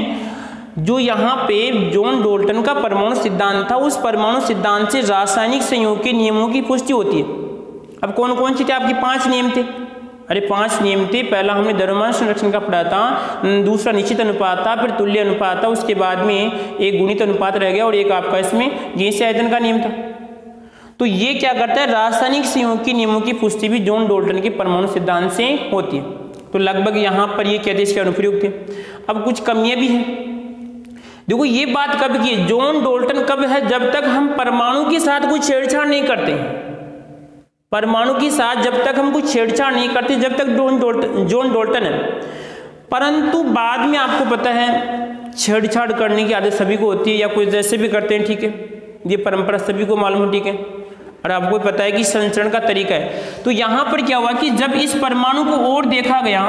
जो यहाँ पे जॉन डाल्टन का परमाणु सिद्धांत था, उस परमाणु सिद्धांत से रासायनिक संयोग के नियमों की पुष्टि होती है। अब कौन कौन से थे, आपके 5 नियम थे। अरे 5 नियम थे। पहला हमने द्रव्यमान संरक्षण का पढ़ा था, दूसरा निश्चित अनुपात था, फिर तुल्य अनुपात था, उसके बाद में एक गुणित अनुपात रह गया, और एक आपका इसमें गैसीय आयतन का नियम था। तो ये क्या करता है, रासायनिक संयोग के नियमों की पुष्टि भी जॉन डाल्टन के परमाणु सिद्धांत से होती है। तो लगभग यहाँ पर ये कहते इसके अनुप्रयोग थे। अब कुछ कमियां भी हैं। देखो ये बात कब की है, जॉन डाल्टन कब है, जब तक हम परमाणु के साथ कोई छेड़छाड़ नहीं करते। परमाणु के साथ जब तक हम कुछ छेड़छाड़ नहीं करते, जब तक जॉन डाल्टन है। परंतु बाद में आपको पता है छेड़छाड़ करने की आदत सभी को होती है, या कोई जैसे भी करते हैं। ठीक है, ये परंपरा सभी को मालूम है। ठीक है, और आपको पता है कि संचरण का तरीका है। तो यहाँ पर क्या हुआ कि जब इस परमाणु को और देखा गया,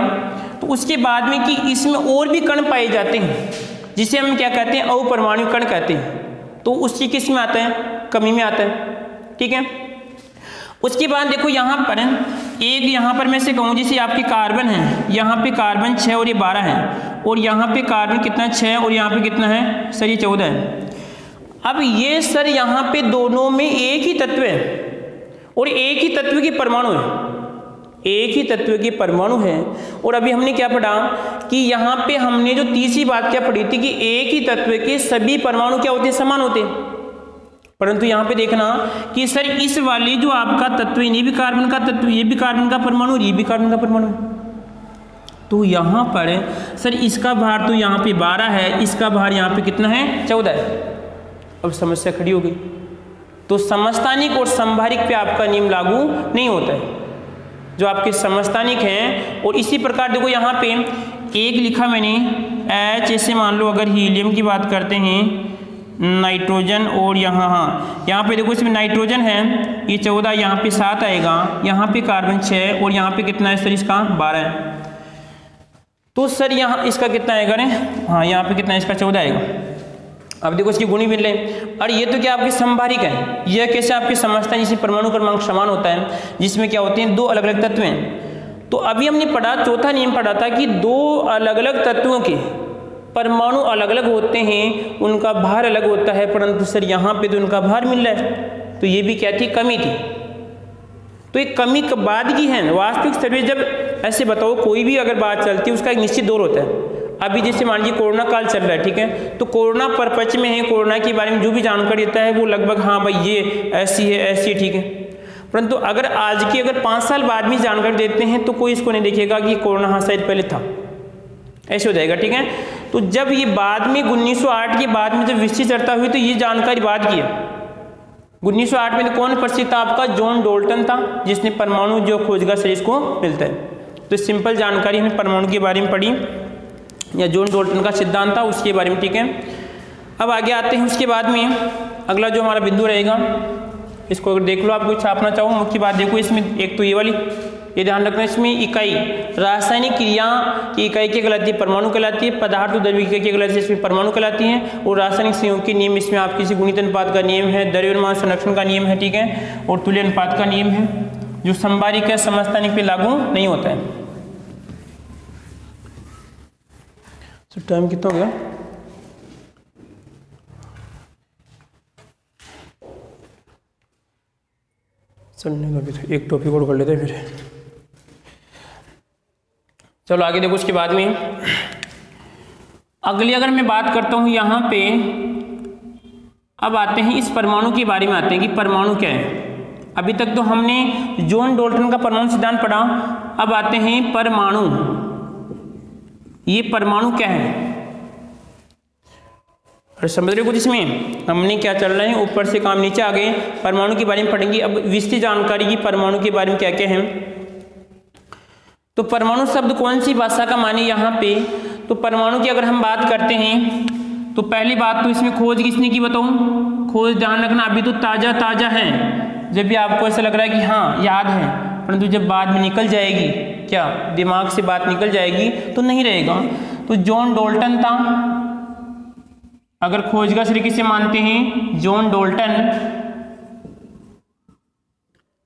तो उसके बाद में कि इसमें और भी कण पाए जाते हैं, जिसे हम क्या कहते हैं, अपरमाणु कण कहते हैं। तो उसकी किस में आता है, कमी में आता है। ठीक है, उसके बाद देखो यहाँ पर एक, यहाँ पर मैं से कहूँ जैसे आपकी कार्बन है, यहाँ पे कार्बन 6 और ये 12 है, और यहाँ पे कार्बन कितना 6 और यहाँ पे कितना है सर ये 14 है। अब ये सर यहाँ पे दोनों में एक ही तत्व है और एक ही तत्व के परमाणु है, एक ही तत्व के परमाणु है। और अभी हमने क्या पढ़ा कि यहाँ पे हमने जो तीसरी बात क्या पढ़ी थी कि एक ही तत्व के सभी परमाणु क्या होते हैं, समान होते हैं। परंतु यहाँ पे देखना कि सर इस वाली जो आपका तत्व ये भी कार्बन का तत्व, ये भी कार्बन का परमाणु, ये भी कार्बन का परमाणु, तो यहाँ पर सर इसका भार तो यहाँ पे 12 है, इसका भार यहाँ पे कितना है 14 है। अब समस्या खड़ी हो गई। तो समस्थानिक और संभारिक पे आपका नियम लागू नहीं होता है, जो आपके समस्थानिक हैं। और इसी प्रकार देखो यहाँ पे एक लिखा मैंने H, ऐसे मान लो अगर हीलियम की बात करते हैं, नाइट्रोजन, और यहाँ यहाँ पे देखो इसमें नाइट्रोजन है ये 14, यहाँ पे 7 आएगा, यहाँ पे कार्बन 6 और यहाँ पे कितना है सर इसका 12 है। तो सर यहाँ इसका कितना आएगा रे, हाँ यहाँ पे कितना है इसका 14 आएगा। अब देखो इसकी गुणी मिल रहे, और ये तो क्या आपके संभारिक है, यह कैसे आपके समझता है, जिसे परमाणु क्रमांक समान होता है, जिसमें क्या होते हैं दो अलग अलग तत्व हैं। तो अभी हमने पढ़ा, चौथा नियम पढ़ा था कि दो अलग अलग तत्वों के परमाणु अलग अलग होते हैं, उनका भार अलग होता है, परंतु सर यहाँ पे तो उनका भार मिल रहा है। तो ये भी क्या थी, कमी थी। तो एक कमी कब बाद की है, वास्तविक सर्वे जब ऐसे बताओ कोई भी अगर बात चलती है उसका एक निश्चित दौर होता है। अभी जैसे मान लीजिए कोरोना काल चल रहा है, ठीक है, तो कोरोना परपच में है, कोरोना के बारे में जो भी जानकारी देता है वो लगभग हाँ भाई ये ऐसी है, ठीक है। परंतु अगर आज की अगर 5 साल बाद में जानकारी देते हैं तो कोई इसको नहीं देखेगा कि कोरोना हाँ शायद पहले था, ऐसे हो जाएगा, ठीक है। तो जब ये बाद में 1908 के बाद में जब विस्तृत चर्चा हुई तो ये जानकारी बाद की है। 1908 में तो कौन प्रसिद्ध था आपका, जॉन डाल्टन था, जिसने परमाणु जो खोजगा शरीर को मिलता है। तो सिंपल जानकारी हमने परमाणु के बारे में पढ़ी, या जॉन डाल्टन का सिद्धांत था उसके बारे में, ठीक है। अब आगे आते हैं, उसके बाद में अगला जो हमारा बिंदु रहेगा इसको अगर देख लो, आपको छापना चाहूँ मुख्य बात देखो इसमें, एक तो ये वाली, ये ध्यान रखना, इसमें इकाई रासायनिक क्रिया की इकाई क्या कहलाती है, परमाणु कहलाती है। पदार्थ और द्रव्य इकाई क्या कहलाती है, इसमें परमाणु कहलाती हैं। और रासायनिक संयोग के नियम इसमें आप किसी गुणित अनुपात का नियम है, द्रव्यमान संरक्षण का नियम है, ठीक है, और तुल्य अनुपात का नियम है, जो संभारिक है समस्थानिक पे लागू नहीं होता है। तो टाइम कितना हो गया, चलने का भी तो एक टॉपिक और कर लेते हैं फिर। चलो आगे देखो, उसके बाद में अगली अगर मैं बात करता हूं यहाँ पे, अब आते हैं इस परमाणु के बारे में, आते हैं कि परमाणु क्या है। अभी तक तो हमने जॉन डाल्टन का परमाणु सिद्धांत पढ़ा, अब आते हैं परमाणु। ये परमाणु क्या है, और समझ रहे हो कुछ, इसमें हमने क्या चल रहा है, ऊपर से काम नीचे आ गए, परमाणु के बारे में पढ़ेंगे। अब विस्तृत जानकारी की परमाणु के बारे में क्या क्या है। तो परमाणु शब्द कौन सी भाषा का माने यहाँ पे, तो परमाणु की अगर हम बात करते हैं तो पहली बात तो इसमें खोज किसने की बताऊँ, खोज ध्यान रखना अभी तो ताज़ा है। जब भी आपको ऐसा लग रहा है कि हाँ याद है, परंतु जब बाद में निकल जाएगी, क्या दिमाग से बात निकल जाएगी तो नहीं रहेगा। तो जॉन डाल्टन था, अगर खोज का श्रेय किसे मानते हैं, जॉन डाल्टन।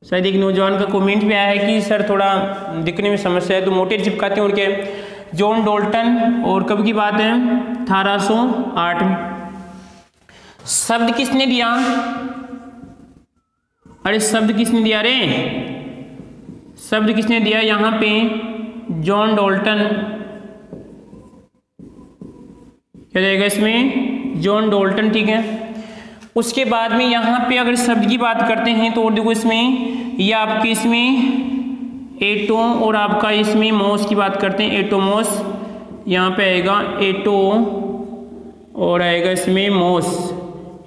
शायद एक नौजवान का कमेंट भी आया है कि सर थोड़ा दिखने में समस्या है तो मोटे चिपकाते हैं, और क्या जॉन डाल्टन, और कब की बात है 1808 में। शब्द किसने दिया, अरे शब्द किसने दिया रे, शब्द किसने दिया यहाँ पे, जॉन डाल्टन। क्या जाएगा इसमें, जॉन डाल्टन, ठीक है। उसके बाद में यहाँ पे अगर शब्द की बात करते हैं तो देखो इसमें ये आपके इसमें एटो, और आपका इसमें मोस की बात करते हैं, एटोमोस यहाँ पे आएगा, एटो और आएगा इसमें मोस,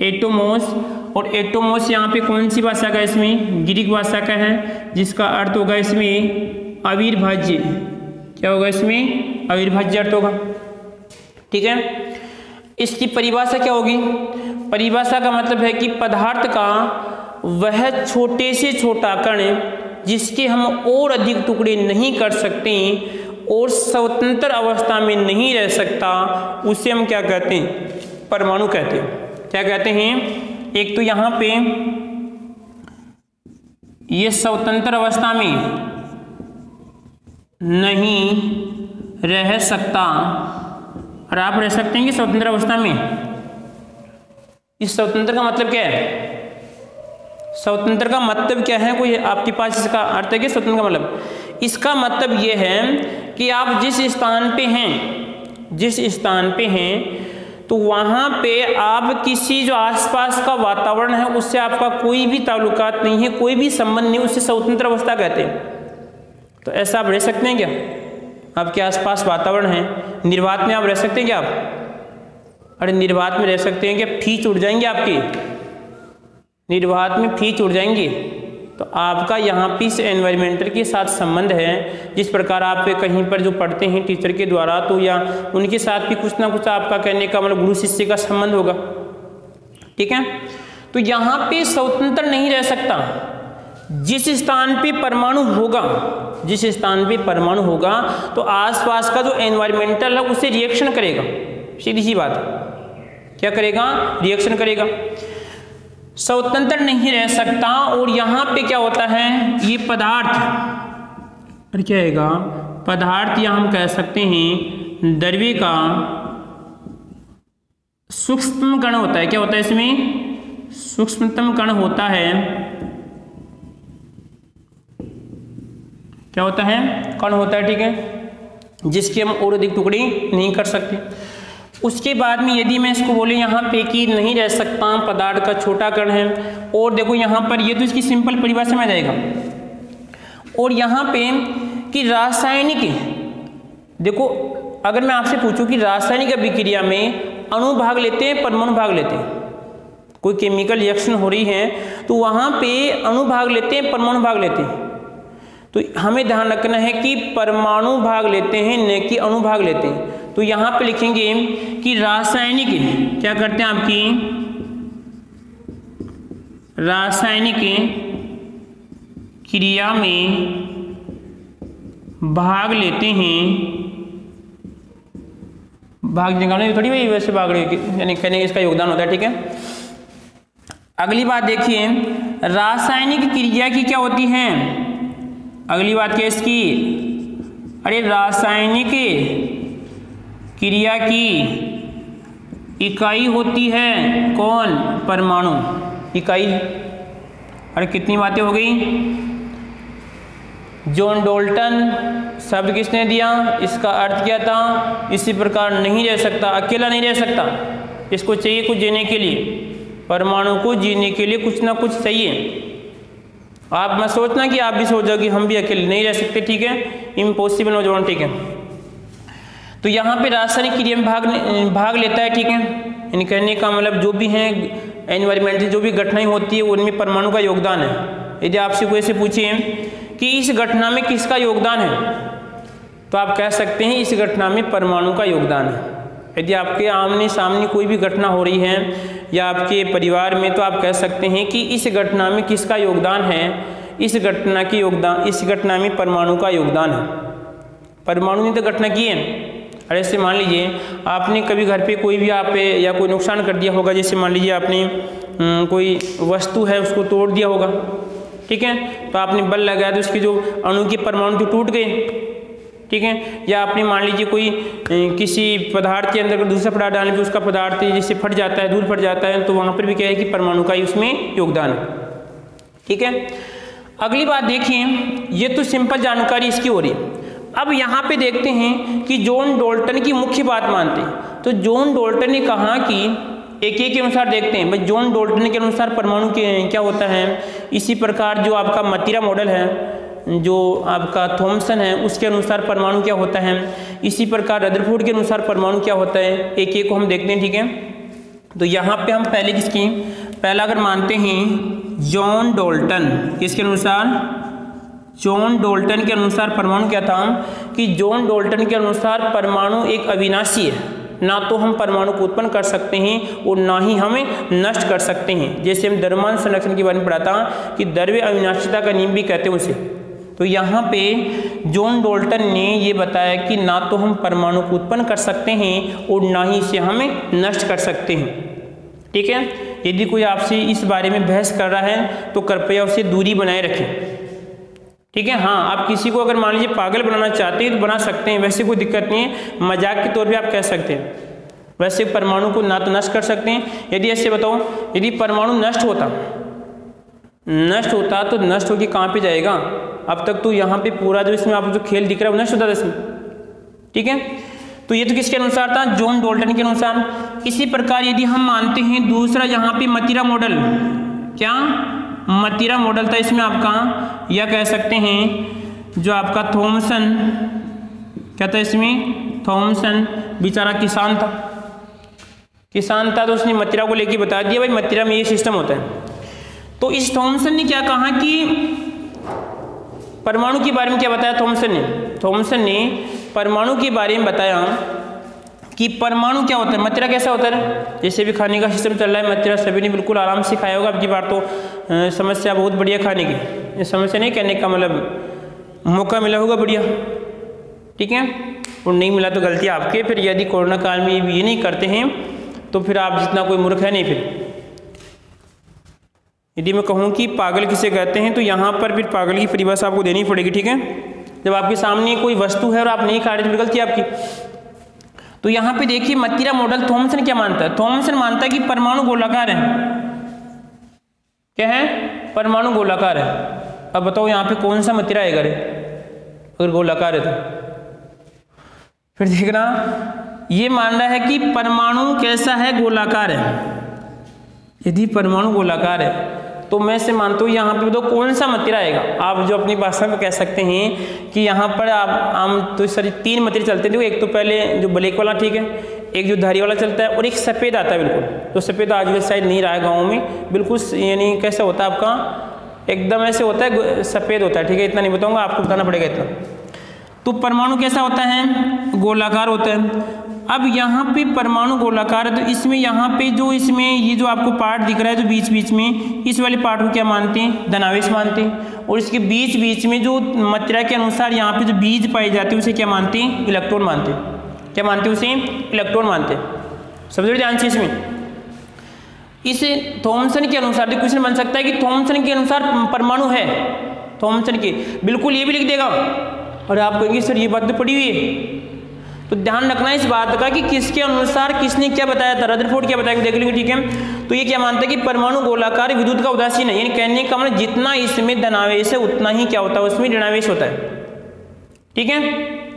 एटोमोस। और एटोमोस यहाँ पे कौन सी भाषा का, इसमें ग्रीक भाषा का है, जिसका अर्थ होगा इसमें अविर्भाज्य। क्या होगा इसमें, अविर्भाज्य अर्थ होगा, ठीक है। इसकी परिभाषा क्या होगी, परिभाषा का मतलब है कि पदार्थ का वह छोटे से छोटा कण जिसके हम और अधिक टुकड़े नहीं कर सकते और स्वतंत्र अवस्था में नहीं रह सकता, उसे हम क्या कहते हैं, परमाणु कहते हैं। क्या कहते हैं, एक तो यहाँ पे ये स्वतंत्र अवस्था में नहीं रह सकता, और आप रह सकते हैं कि स्वतंत्र अवस्था में। इस स्वतंत्र का मतलब क्या है? स्वतंत्र का मतलब क्या है? कोई आपके पास इसका अर्थ है कि स्वतंत्र का मतलब? इसका मतलब ये है कि आप जिस स्थान पे हैं तो वहाँ पे आप किसी जो आसपास का वातावरण है उससे आपका कोई भी ताल्लुकात नहीं है, कोई भी संबंध नहीं, उससे स्वतंत्र अवस्था कहते हैं। तो ऐसा आप रह सकते हैं क्या? आपके आसपास वातावरण है, निर्वात में आप रह सकते हैं क्या आप? अरे निर्वात में रह सकते हैं क्या? फीस उड़ जाएंगे आपकी, निर्वात में फीस उड़ जाएंगी। तो आपका यहाँ पे इस एनवायरमेंटल के साथ संबंध है। जिस प्रकार आप कहीं पर जो पढ़ते हैं टीचर के द्वारा, तो या उनके साथ भी कुछ ना कुछ आपका कहने का मतलब गुरु शिष्य का संबंध होगा, ठीक है। तो यहाँ पे स्वतंत्र नहीं रह सकता। जिस स्थान पे परमाणु होगा तो आसपास का जो एनवायरमेंटल है उससे रिएक्शन करेगा, सीधी सी बात। क्या करेगा? रिएक्शन करेगा। स्वतंत्र नहीं रह सकता। और यहाँ पे क्या होता है? ये पदार्थ, और क्या आएगा? पदार्थ, या हम कह सकते हैं द्रव्य का सूक्ष्म कण होता है। क्या होता है इसमें? सूक्ष्मतम कण होता है। क्या होता है? कण होता है, ठीक है, जिसके हम और अधिक टुकड़ी नहीं कर सकते। उसके बाद में यदि मैं इसको बोले यहाँ पे कि नहीं रह सकता, पदार्थ का छोटा कण है, और देखो यहाँ पर ये तो इसकी सिंपल परिभाषा में आ जाएगा। और यहाँ पे कि रासायनिक, देखो अगर मैं आपसे पूछूं कि रासायनिक अभिक्रिया में अणु भाग लेते हैं, परमाणु भाग लेते हैं, कोई केमिकल रिएक्शन हो रही है तो वहाँ पे अणु भाग लेते हैं, परमाणु भाग लेते हैं। तो हमें ध्यान रखना है कि परमाणु भाग लेते हैं, न कि अणु भाग लेते हैं। तो यहाँ पे लिखेंगे कि रासायनिक क्या करते हैं? आपकी रासायनिक क्रिया में भाग लेते हैं। भाग निकालने में थोड़ी भाई वैसे भाग यानी कहने इसका योगदान होता है, ठीक है। अगली बात देखिए, रासायनिक क्रिया की क्या होती है? अगली बात क्या इसकी? अरे रासायनिक क्रिया की इकाई होती है कौन? परमाणु इकाई। अरे कितनी बातें हो गई। जॉन डाल्टन शब्द किसने दिया? इसका अर्थ क्या था? इसी प्रकार नहीं रह सकता, अकेला नहीं रह सकता, इसको चाहिए कुछ जीने के लिए, परमाणु को जीने के लिए कुछ ना कुछ चाहिए। आप मत सोचना कि आप भी सोचो कि हम भी अकेले नहीं रह सकते, ठीक है, इम्पॉसिबल नौजवान, ठीक है। तो यहाँ पे रासायनिक क्रिया में भाग लेता है, ठीक है। यानी कहने का मतलब जो भी है एनवायरमेंटल जो भी घटनाएं होती है उनमें परमाणु का योगदान है। यदि आपसे कोई से पूछे कि इस घटना में किसका योगदान है, तो आप कह सकते हैं इस घटना में परमाणु का योगदान है। यदि आपके आमने सामने कोई भी घटना हो रही है या आपके परिवार में, तो आप कह सकते हैं कि इस घटना में किसका योगदान है? इस घटना में परमाणु का योगदान है। परमाणु ने तो घटना की है। अरे ऐसे मान लीजिए आपने कभी घर पे कोई भी आप या कोई नुकसान कर दिया होगा, जैसे मान लीजिए आपने कोई वस्तु है उसको तोड़ दिया होगा, ठीक है, तो आपने बल लगाया तो उसकी जो अणु के परमाणु जो टूट गए, ठीक है। या आपने मान लीजिए कोई किसी पदार्थ के अंदर दूसरा पदार्थ डालने पर उसका पदार्थ जिससे फट जाता है, दूर फट जाता है, तो वहाँ पर भी क्या है कि परमाणु का ही उसमें योगदान है, ठीक है। अगली बात देखिए, ये तो सिंपल जानकारी इसकी हो रही है। अब यहाँ पे देखते हैं कि जॉन डाल्टन की मुख्य बात मानते हैं। तो जॉन डाल्टन ने कहा कि एक के अनुसार देखते हैं भाई, जॉन डाल्टन के अनुसार परमाणु के क्या होता है। इसी प्रकार जो आपका मतीरा मॉडल है, जो आपका थॉमसन है, उसके अनुसार परमाणु क्या होता है। इसी प्रकार रदरफोर्ड के अनुसार परमाणु क्या होता है। एक एक को हम देखते हैं, ठीक है। तो यहाँ पे हम पहले किसकी, पहला अगर मानते हैं जॉन डाल्टन, किसके अनुसार, जॉन डाल्टन के अनुसार परमाणु क्या था कि जॉन डाल्टन के अनुसार परमाणु एक अविनाशी है। ना तो हम परमाणु को उत्पन्न कर सकते हैं और ना ही हमें नष्ट कर सकते हैं। जैसे हम द्रव्यमान संरक्षण के बारे में पढ़ा था कि द्रव्य अविनाशिता का नियम भी कहते हैं उसे। तो यहाँ पे जॉन डाल्टन ने ये बताया कि ना तो हम परमाणु को उत्पन्न कर सकते हैं और ना ही इसे हमें नष्ट कर सकते हैं, ठीक है। यदि कोई आपसे इस बारे में बहस कर रहा है तो कृपया उससे दूरी बनाए रखें, ठीक है। हाँ, आप किसी को अगर मान लीजिए पागल बनाना चाहते हैं तो बना सकते हैं, वैसे कोई दिक्कत नहीं है, मजाक के तौर पे आप कह सकते हैं। वैसे परमाणु को ना तो नष्ट कर सकते हैं। यदि ऐसे बताओ, यदि परमाणु नष्ट होता तो नष्ट होकर कहाँ पे जाएगा? अब तक तो यहाँ पे पूरा जो इसमें आप जो खेल दिख रहा है वो नष्ट होता था इसमें, ठीक है। तो ये तो किसके अनुसार था? जॉन डाल्टन के अनुसार। इसी प्रकार यदि हम मानते हैं दूसरा यहाँ पे मतीरा मॉडल, क्या मतीरा मॉडल था इसमें आपका, या कह सकते हैं जो आपका थॉमसन, क्या था इसमें? थॉमसन बेचारा किसान था तो उसने मतीरा को लेके बता दिया भाई मतीरा में ये सिस्टम होता है। तो इस थॉमसन ने क्या कहा कि परमाणु के बारे में क्या बताया थॉमसन ने परमाणु के बारे में बताया कि परमाणु क्या होता है, मतीरा कैसा होता है। जैसे भी खाने का सिस्टम चल रहा है, मतीरा सभी ने बिल्कुल आराम से खाया होगा। अब की बार तो समस्या बहुत बढ़िया खाने की, ये समस्या नहीं कहने का मतलब मौका मिला होगा बढ़िया, ठीक है। और नहीं मिला तो गलती आपके। फिर यदि कोरोना काल में ये नहीं करते हैं तो फिर आप जितना कोई मूर्ख है नहीं। फिर यदि मैं कहूँ कि पागल किसे कहते हैं तो यहाँ पर फिर पागल की परिभाषा आपको देनी पड़ेगी, ठीक है। जब आपके सामने कोई वस्तु है और आप नहीं खा रहे तो गलती आपकी। तो यहाँ पे देखिए मतीरा मॉडल थॉमसन क्या मानता है? थॉमसन मानता है कि परमाणु गोलाकार है। क्या है? परमाणु गोलाकार है। अब बताओ यहाँ पे कौन सा मतीरा आएगा रे अगर गोलाकार है तो? फिर देखना, ये मान रहा है कि परमाणु कैसा है? गोलाकार है। यदि परमाणु गोलाकार है तो मैं से मानता हूँ यहाँ पे तो कौन सा मतीरा आएगा? आप जो अपनी भाषा में कह सकते हैं कि यहाँ पर आप आम तो सर 3 मतीरे चलते थे। एक तो पहले जो ब्लैक वाला, ठीक है, एक जो धारी वाला चलता है और एक सफ़ेद आता है बिल्कुल। तो सफ़ेद आज के साइड नहीं रहा है गाँव में बिल्कुल, यानी कैसा होता है आपका एकदम ऐसे होता है, सफ़ेद होता है, ठीक है। इतना नहीं बताऊँगा, आपको बताना पड़ेगा इतना। तो परमाणु कैसा होता है? गोलाकार होता है। अब यहाँ पे परमाणु गोलाकार है तो इसमें यहाँ पे जो इसमें ये जो आपको पार्ट दिख रहा है जो बीच बीच में, इस वाले पार्ट को क्या मानते हैं? धनावेश मानते हैं। और इसके बीच बीच में जो मतीरा के अनुसार यहाँ पे जो बीज पाए जाते हैं उसे क्या मानते हैं? इलेक्ट्रॉन मानते हैं। क्या मानते हैं? उसे इलेक्ट्रॉन मानते हैं। समझ ध्यान से इसमें। इस थॉमसन के अनुसार क्वेश्चन बन सकता है कि थॉमसन के अनुसार परमाणु है, थॉमसन के बिल्कुल ये भी लिख देगा और आप कहेंगे सर ये बात तो पड़ी हुई है। तो ध्यान रखना इस बात का कि किसके अनुसार किसने क्या बताया था, रदरफोर्ड क्या बताया, देख लेंगे, ठीक है। तो ये क्या मानता है कि परमाणु गोलाकार विद्युत का उदासीन है, यानी कहने का मतलब जितना इसमें धनावेश है उतना ही क्या होता है उसमें ऋणावेश होता है, ठीक है।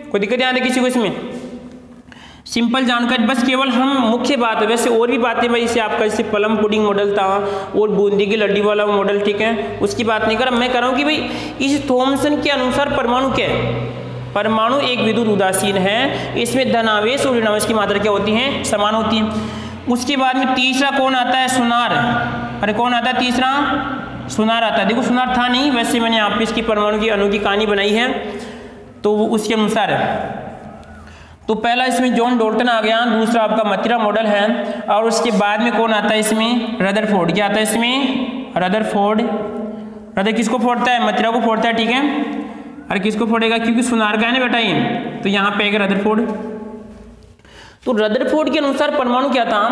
कोई दिक्कत याद है किसी को इसमें? सिंपल जानकारी, बस केवल हम मुख्य बात है, वैसे और भी बातें भाई, जैसे आपका जैसे प्लम पुडिंग मॉडल था और बूंदी की लड्डी वाला मॉडल, ठीक है, उसकी बात नहीं कर रहा। मैं कह रहा हूँ कि भाई इस थॉमसन के अनुसार परमाणु क्या है? परमाणु एक विद्युत उदासीन है, इसमें धनावेश और ऋणावेश की मात्रा क्या होती है? समान होती है। उसके बाद में तीसरा कौन आता है? सोनार। अरे कौन आता है तीसरा? सोनार आता है। देखो सोनार था नहीं, वैसे मैंने आप इसकी परमाणु की अणु की कहानी बनाई है तो वो उसके अनुसार है। तो पहला इसमें जॉन डाल्टन आ गया, दूसरा आपका मतीरा मॉडल है, और उसके बाद में कौन आता है इसमें? रदरफोर्ड। क्या आता है इसमें? रदरफोर्ड। रदर किसको फोड़ता है? मतीरा को फोड़ता है, ठीक है। अरे किसको फोड़ेगा? क्योंकि सोनार का है ना बेटा ये, तो यहाँ पे आएगा रदरफोर्ड। तो रदरफोर्ड के अनुसार परमाणु क्या था?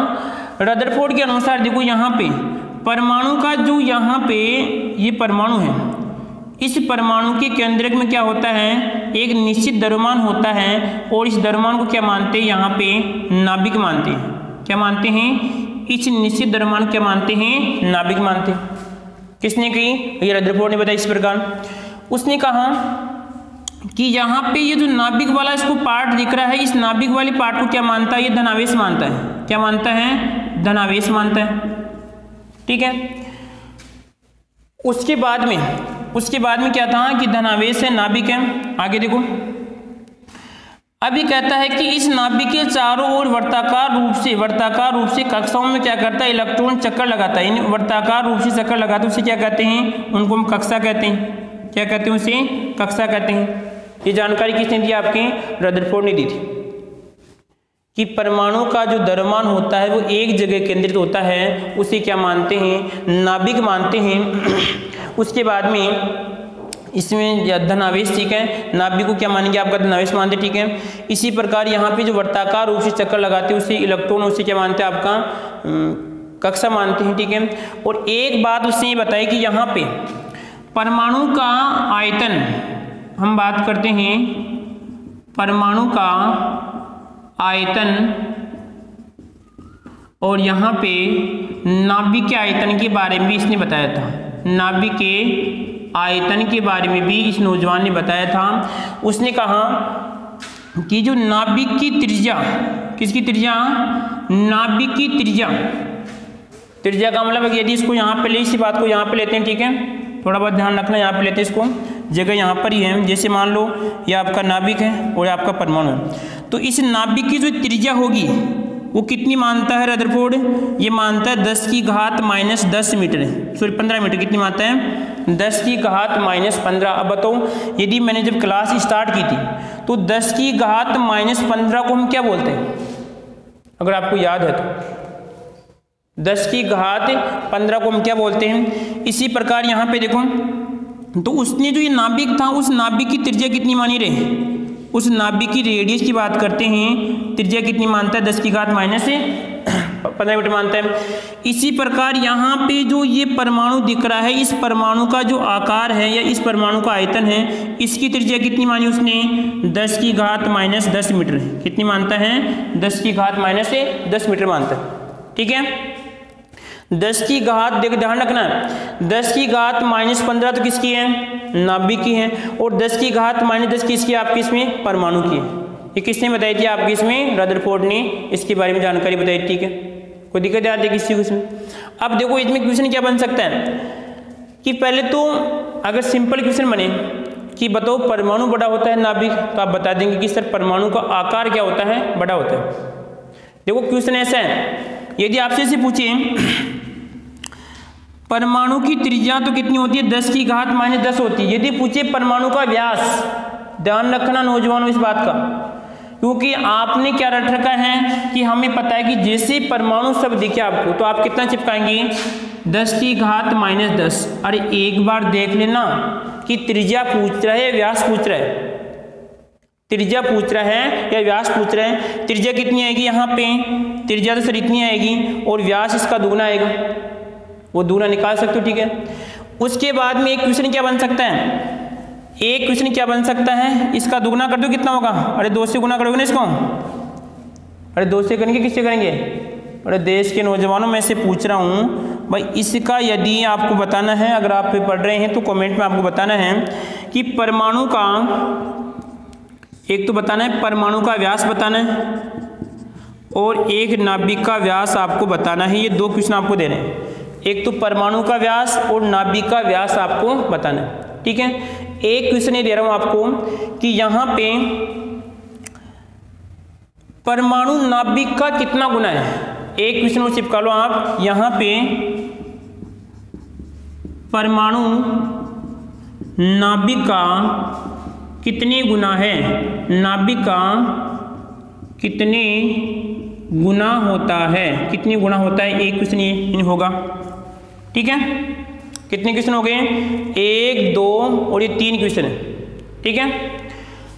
रदरफोर्ड के अनुसार देखो यहाँ पे परमाणु का जो यहाँ पे ये परमाणु है, इस परमाणु के केंद्रक में क्या होता है? एक निश्चित द्रव्यमान होता है और इस द्रव्यमान को क्या मानते हैं? यहाँ पे नाभिक मानते हैं। क्या मानते हैं? इस निश्चित द्रव्यमान क्या मानते हैं? नाभिक मानते हैं। किसने कही? ये रदरफोर्ड ने बताया इस प्रकार। उसने कहा कि यहाँ पे ये जो नाभिक वाला इसको पार्ट दिख रहा है, इस नाभिक वाले पार्ट को क्या मानता है? ये धनावेश मानता है। क्या मानता है? धनावेश मानता है, ठीक है। उसके बाद में क्या था कि धनावेश है, नाभिक है। आगे देखो, अभी कहता है कि इस नाभिक के चारों ओर वर्ताकार रूप से कक्षाओं में क्या करता है? इलेक्ट्रॉन चक्कर लगाता है। यानी वर्ताकार रूप से चक्कर लगाता है, उसे क्या कहते हैं? उनको हम कक्षा कहते हैं। क्या कहते हैं? उसे कक्षा कहते हैं। ये जानकारी किसने दी? आपके रदरफोर्ड ने दी थी कि परमाणु का जो द्रव्यमान होता है वो एक जगह केंद्रित होता है, उसे क्या मानते हैं? नाभिक मानते हैं। उसके बाद में इसमें धनावेश, ठीक है, नाभिक को क्या मानेंगे? आपका धनावेश मानते, ठीक है। इसी प्रकार यहाँ पे जो वर्ताकार रूप से चक्कर लगाते हैं उसे इलेक्ट्रॉन, उसे क्या मानते हैं? आपका कक्षा मानते हैं, ठीक है। और एक बात उसने ये बताई कि यहाँ पे परमाणु का आयतन, हम बात करते हैं परमाणु का आयतन और यहाँ पे नाभिक के आयतन के बारे में भी इसने बताया था। नाभिक के आयतन के बारे में भी इस नौजवान ने बताया था। उसने कहा कि जो नाभिक की त्रिज्या, किसकी त्रिज्या, नाभिक की त्रिज्या, त्रिज्या का मतलब है कि यदि इसको यहाँ पे ले, इसी बात को यहाँ पे लेते हैं, ठीक है, थोड़ा बहुत ध्यान रखना, यहाँ पे लेते हैं इसको, जगह यहाँ पर ही है। जैसे मान लो ये आपका नाभिक है और आपका परमाणु है, तो इस नाभिक की जो त्रिज्या होगी वो कितनी मानता है रदरफोर्ड, ये मानता है 10 की घात माइनस 10 मीटर, सॉरी 15 मीटर। कितनी मानता है, 10 की घात माइनस 15। अब बताओ, यदि मैंने जब क्लास स्टार्ट की थी तो 10 की घात माइनस 15 को हम क्या बोलते हैं, अगर आपको याद है तो 10 की घात 15 को हम क्या बोलते हैं। इसी प्रकार यहाँ पे देखो, तो उसने जो ये नाभिक था, उस नाभिक की त्रिज्या कितनी मानी रहे, उस नाभिक की रेडियस की बात करते हैं, त्रिज्या कितनी मानता है, 10 की घात माइनस 15 मीटर मानता है। इसी प्रकार यहाँ पे जो ये परमाणु दिख रहा है, इस परमाणु का जो आकार है या इस परमाणु का आयतन है, इसकी त्रिज्या कितनी मानी उसने, 10 की घात माइनस 10 मीटर। कितनी मानता है, 10 की घात माइनस 10 मीटर मानता है, ठीक है। 10 की घात, देखो ध्यान रखना, 10 की घात माइनस 15 तो किसकी है, नाभिक की है, और 10 की घात माइनस 10 किसकी, आपकी इसमें परमाणु की है। ये किसने बताई थी आपकी इसमें, रदरफोर्ड ने इसके बारे में जानकारी बताई, ठीक है। कोई दिक्कत आती है किसी को इसमें। अब देखो इसमें क्वेश्चन क्या बन सकता है कि पहले तो अगर सिंपल क्वेश्चन बने कि बताओ परमाणु बड़ा होता है नाभिक, तो आप बता देंगे कि सर परमाणु का आकार क्या होता है, बड़ा होता है। देखो क्वेश्चन ऐसा है, यदि आपसे इसे पूछें परमाणु की त्रिज्या तो कितनी होती है, 10 की घात माइनस 10 होती है। यदि पूछे परमाणु का व्यास, ध्यान रखना नौजवानों इस बात का, क्योंकि आपने क्या रट रखा है कि हमें पता है कि जैसे परमाणु शब्द दिखे आपको तो आप कितना चिपकाएंगे, 10 की घात माइनस 10। अरे एक बार देख लेना कि त्रिज्या पूछ रहा है, व्यास पूछ रहा है, त्रिज्या पूछ रहा है या व्यास पूछ रहा है। त्रिज्या कितनी आएगी यहाँ पे, त्रिज्या तो सर इतनी आएगी और व्यास इसका दुगना आएगा, वो दूना निकाल सकते हो, ठीक है। उसके बाद में एक क्वेश्चन क्या बन सकता है, एक क्वेश्चन क्या बन सकता है, इसका दुगना कर दो कितना होगा, अरे 2 से गुना करोगे ना इसको, अरे 2 से करेंगे, किससे करेंगे, अरे देश के नौजवानों में से पूछ रहा हूँ भाई, इसका यदि आपको बताना है, अगर आप पे पढ़ रहे हैं तो कमेंट में आपको बताना है कि परमाणु का, एक तो बताना है परमाणु का व्यास बताना है और एक नाभिक का व्यास आपको बताना है। ये 2 क्वेश्चन आपको दे रहे हैं, एक तो परमाणु का व्यास और नाभिक का व्यास आपको बताना है, ठीक है। एक क्वेश्चन ये दे रहा हूं आपको कि यहां पे परमाणु नाभिक का कितना गुना है, एक क्वेश्चन वो चिपका लो आप, यहां पे परमाणु नाभिक का कितने गुना है, नाभिक का कितने गुना होता है, कितने गुना होता है, एक क्वेश्चन ये होगा, ठीक है। कितने क्वेश्चन हो गए, 1 2 और ये 3 क्वेश्चन है, ठीक है।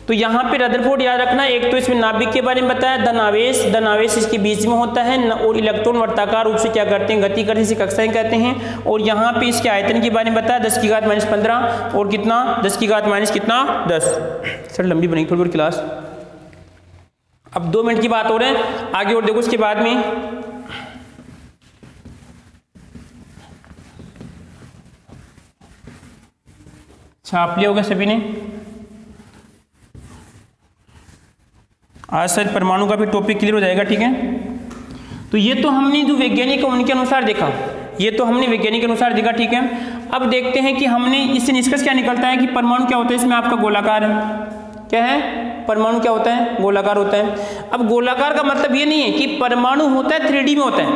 तो यहाँ पे रदरफोर्ड याद रखना, एक तो इसमें नाभिक के बारे में बताया, धनावेश इसके बीच में होता है और इलेक्ट्रॉन वर्ताकार रूप से क्या करते हैं, गति करते हैं, इसे कक्षाएं कहते हैं। और यहाँ पे इसके आयतन के बारे में बताया, 10 की घात माइनस 15 और कितना, 10 की घात माइनस कितना 10। सर लंबी बनेगी थोड़ी क्लास, अब 2 मिनट की बात हो रही है, आगे और देखो उसके बाद में। छाप लिया होगा सभी ने, आज सर परमाणु का भी टॉपिक क्लियर हो जाएगा, ठीक है। तो ये तो हमने जो वैज्ञानिक है उनके अनुसार देखा, ये तो हमने वैज्ञानिक के अनुसार देखा, ठीक है। अब देखते हैं कि हमने इससे निष्कर्ष क्या निकलता है कि परमाणु क्या होता है, इसमें आपका गोलाकार है, क्या है, परमाणु क्या होता है, गोलाकार होता है। अब गोलाकार का मतलब ये नहीं है कि परमाणु होता है 3D में होता है,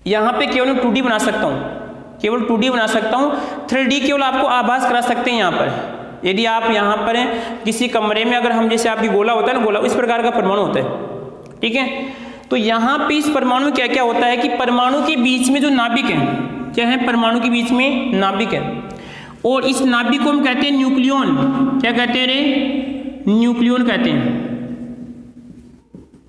यहाँ पे केवल 2D बना सकता हूँ, केवल 2D बना सकता हूँ, 3D केवल आपको आभास करा सकते हैं। यहाँ पर यदि आप यहाँ पर हैं किसी कमरे में, अगर हम जैसे आपकी गोला होता है ना, गोला इस प्रकार का परमाणु होता है, ठीक है। तो यहाँ पे इस परमाणु में क्या क्या होता है कि परमाणु के बीच में जो नाभिक है, क्या है, परमाणु के बीच में नाभिक है और इस नाभिक को हम कहते हैं न्यूक्लियन, क्या कहते हैं रे, न्यूक्लियन कहते हैं,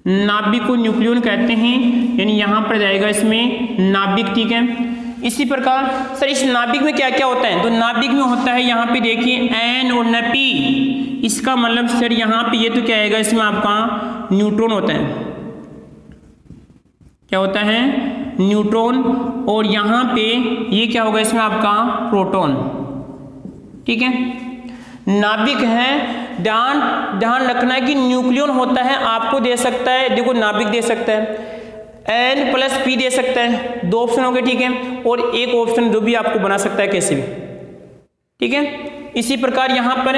नाभिक को न्यूक्लियन कहते हैं, यानी यहाँ पर जाएगा इसमें नाभिक, ठीक है। इसी प्रकार सर इस नाभिक में क्या क्या होता है, तो नाभिक में होता है यहाँ पे देखिए एन और न पी, इसका मतलब सर यहाँ पे ये तो क्या आएगा, इसमें आपका न्यूट्रॉन होता है, क्या होता है, न्यूट्रॉन, और यहाँ पे ये क्या होगा, इसमें आपका प्रोटॉन, ठीक है। नाभिक है, ध्यान रखना है कि न्यूक्लियन होता है, आपको दे सकता है, देखो नाभिक दे सकता है N प्लस P दे सकता है, 2 ऑप्शन हो गए, ठीक है, और एक ऑप्शन जो भी आपको बना सकता है कैसे भी, ठीक है। इसी प्रकार यहाँ पर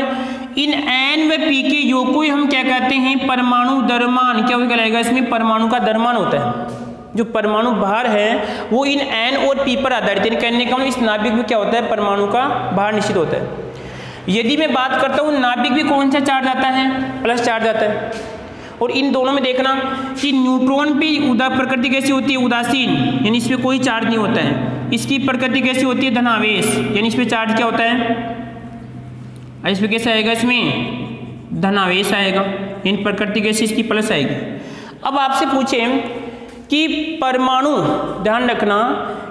इन N व P के योग को हम क्या कहते हैं, परमाणु द्रव्यमान, क्या कहलाएगा, इसमें परमाणु का द्रव्यमान होता है। जो परमाणु भार है वो इन N और P पर आधारित है, कहने का मतलब इस नाभिक में क्या होता है, परमाणु का भार निश्चित होता है। यदि मैं बात करता हूँ नाभिक भी कौन सा चार्ज आता है, प्लस चार्ज आता है, और इन दोनों में देखना कि न्यूट्रॉन की प्रकृति कैसी होती है, उदासीन, यानी इस पर कोई चार्ज नहीं होता है। इसकी प्रकृति कैसी होती है, धनावेश, यानी इस पर चार्ज क्या होता है, इस पर कैसे आएगा, इसमें धनावेश आएगा, इन प्रकृति कैसी, इसकी प्लस आएगी। अब आपसे पूछें कि परमाणु, ध्यान रखना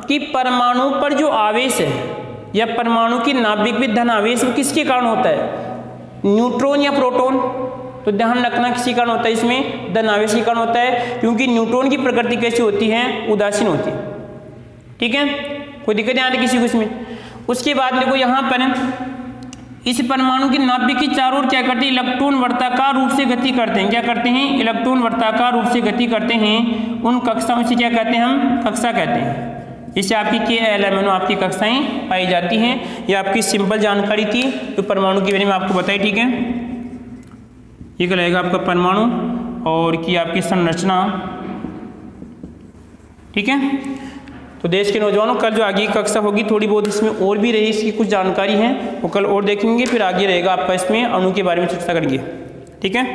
कि परमाणु पर जो आवेश है या परमाणु की नाभिक में धनावेश वो किसके कारण होता है, न्यूट्रॉन या प्रोटॉन, तो ध्यान रखना किसी कारण होता है, इसमें धनावेश के कारण होता है, क्योंकि न्यूट्रॉन की प्रकृति कैसी होती है, उदासीन होती है, ठीक है, कोई दिक्कत नहीं आती किसी को इसमें। उसके बाद देखो यहाँ पर इस परमाणु की नाभिक की चारों ओर क्या करते हैं, इलेक्ट्रॉन वर्ताकार रूप से गति करते हैं, क्या करते हैं, इलेक्ट्रॉन वर्ताकार रूप से गति करते हैं, उन कक्षाओं से क्या कहते हैं, हम कक्षा कहते हैं। जिससे आपकी KLMNO आपकी कक्षाएं पाई जाती हैं। ये आपकी सिंपल जानकारी थी जो परमाणु के बारे में आपको बताई, ठीक है। ये कहलाएगा आपका परमाणु और की आपकी संरचना, ठीक है। तो देश के नौजवानों, कल जो आगे की कक्षा होगी थोड़ी बहुत इसमें और भी रही, इसकी कुछ जानकारी है वो कल और देखेंगे, फिर आगे रहेगा आपका इसमें अणु के बारे में चर्चा करेंगे, ठीक है।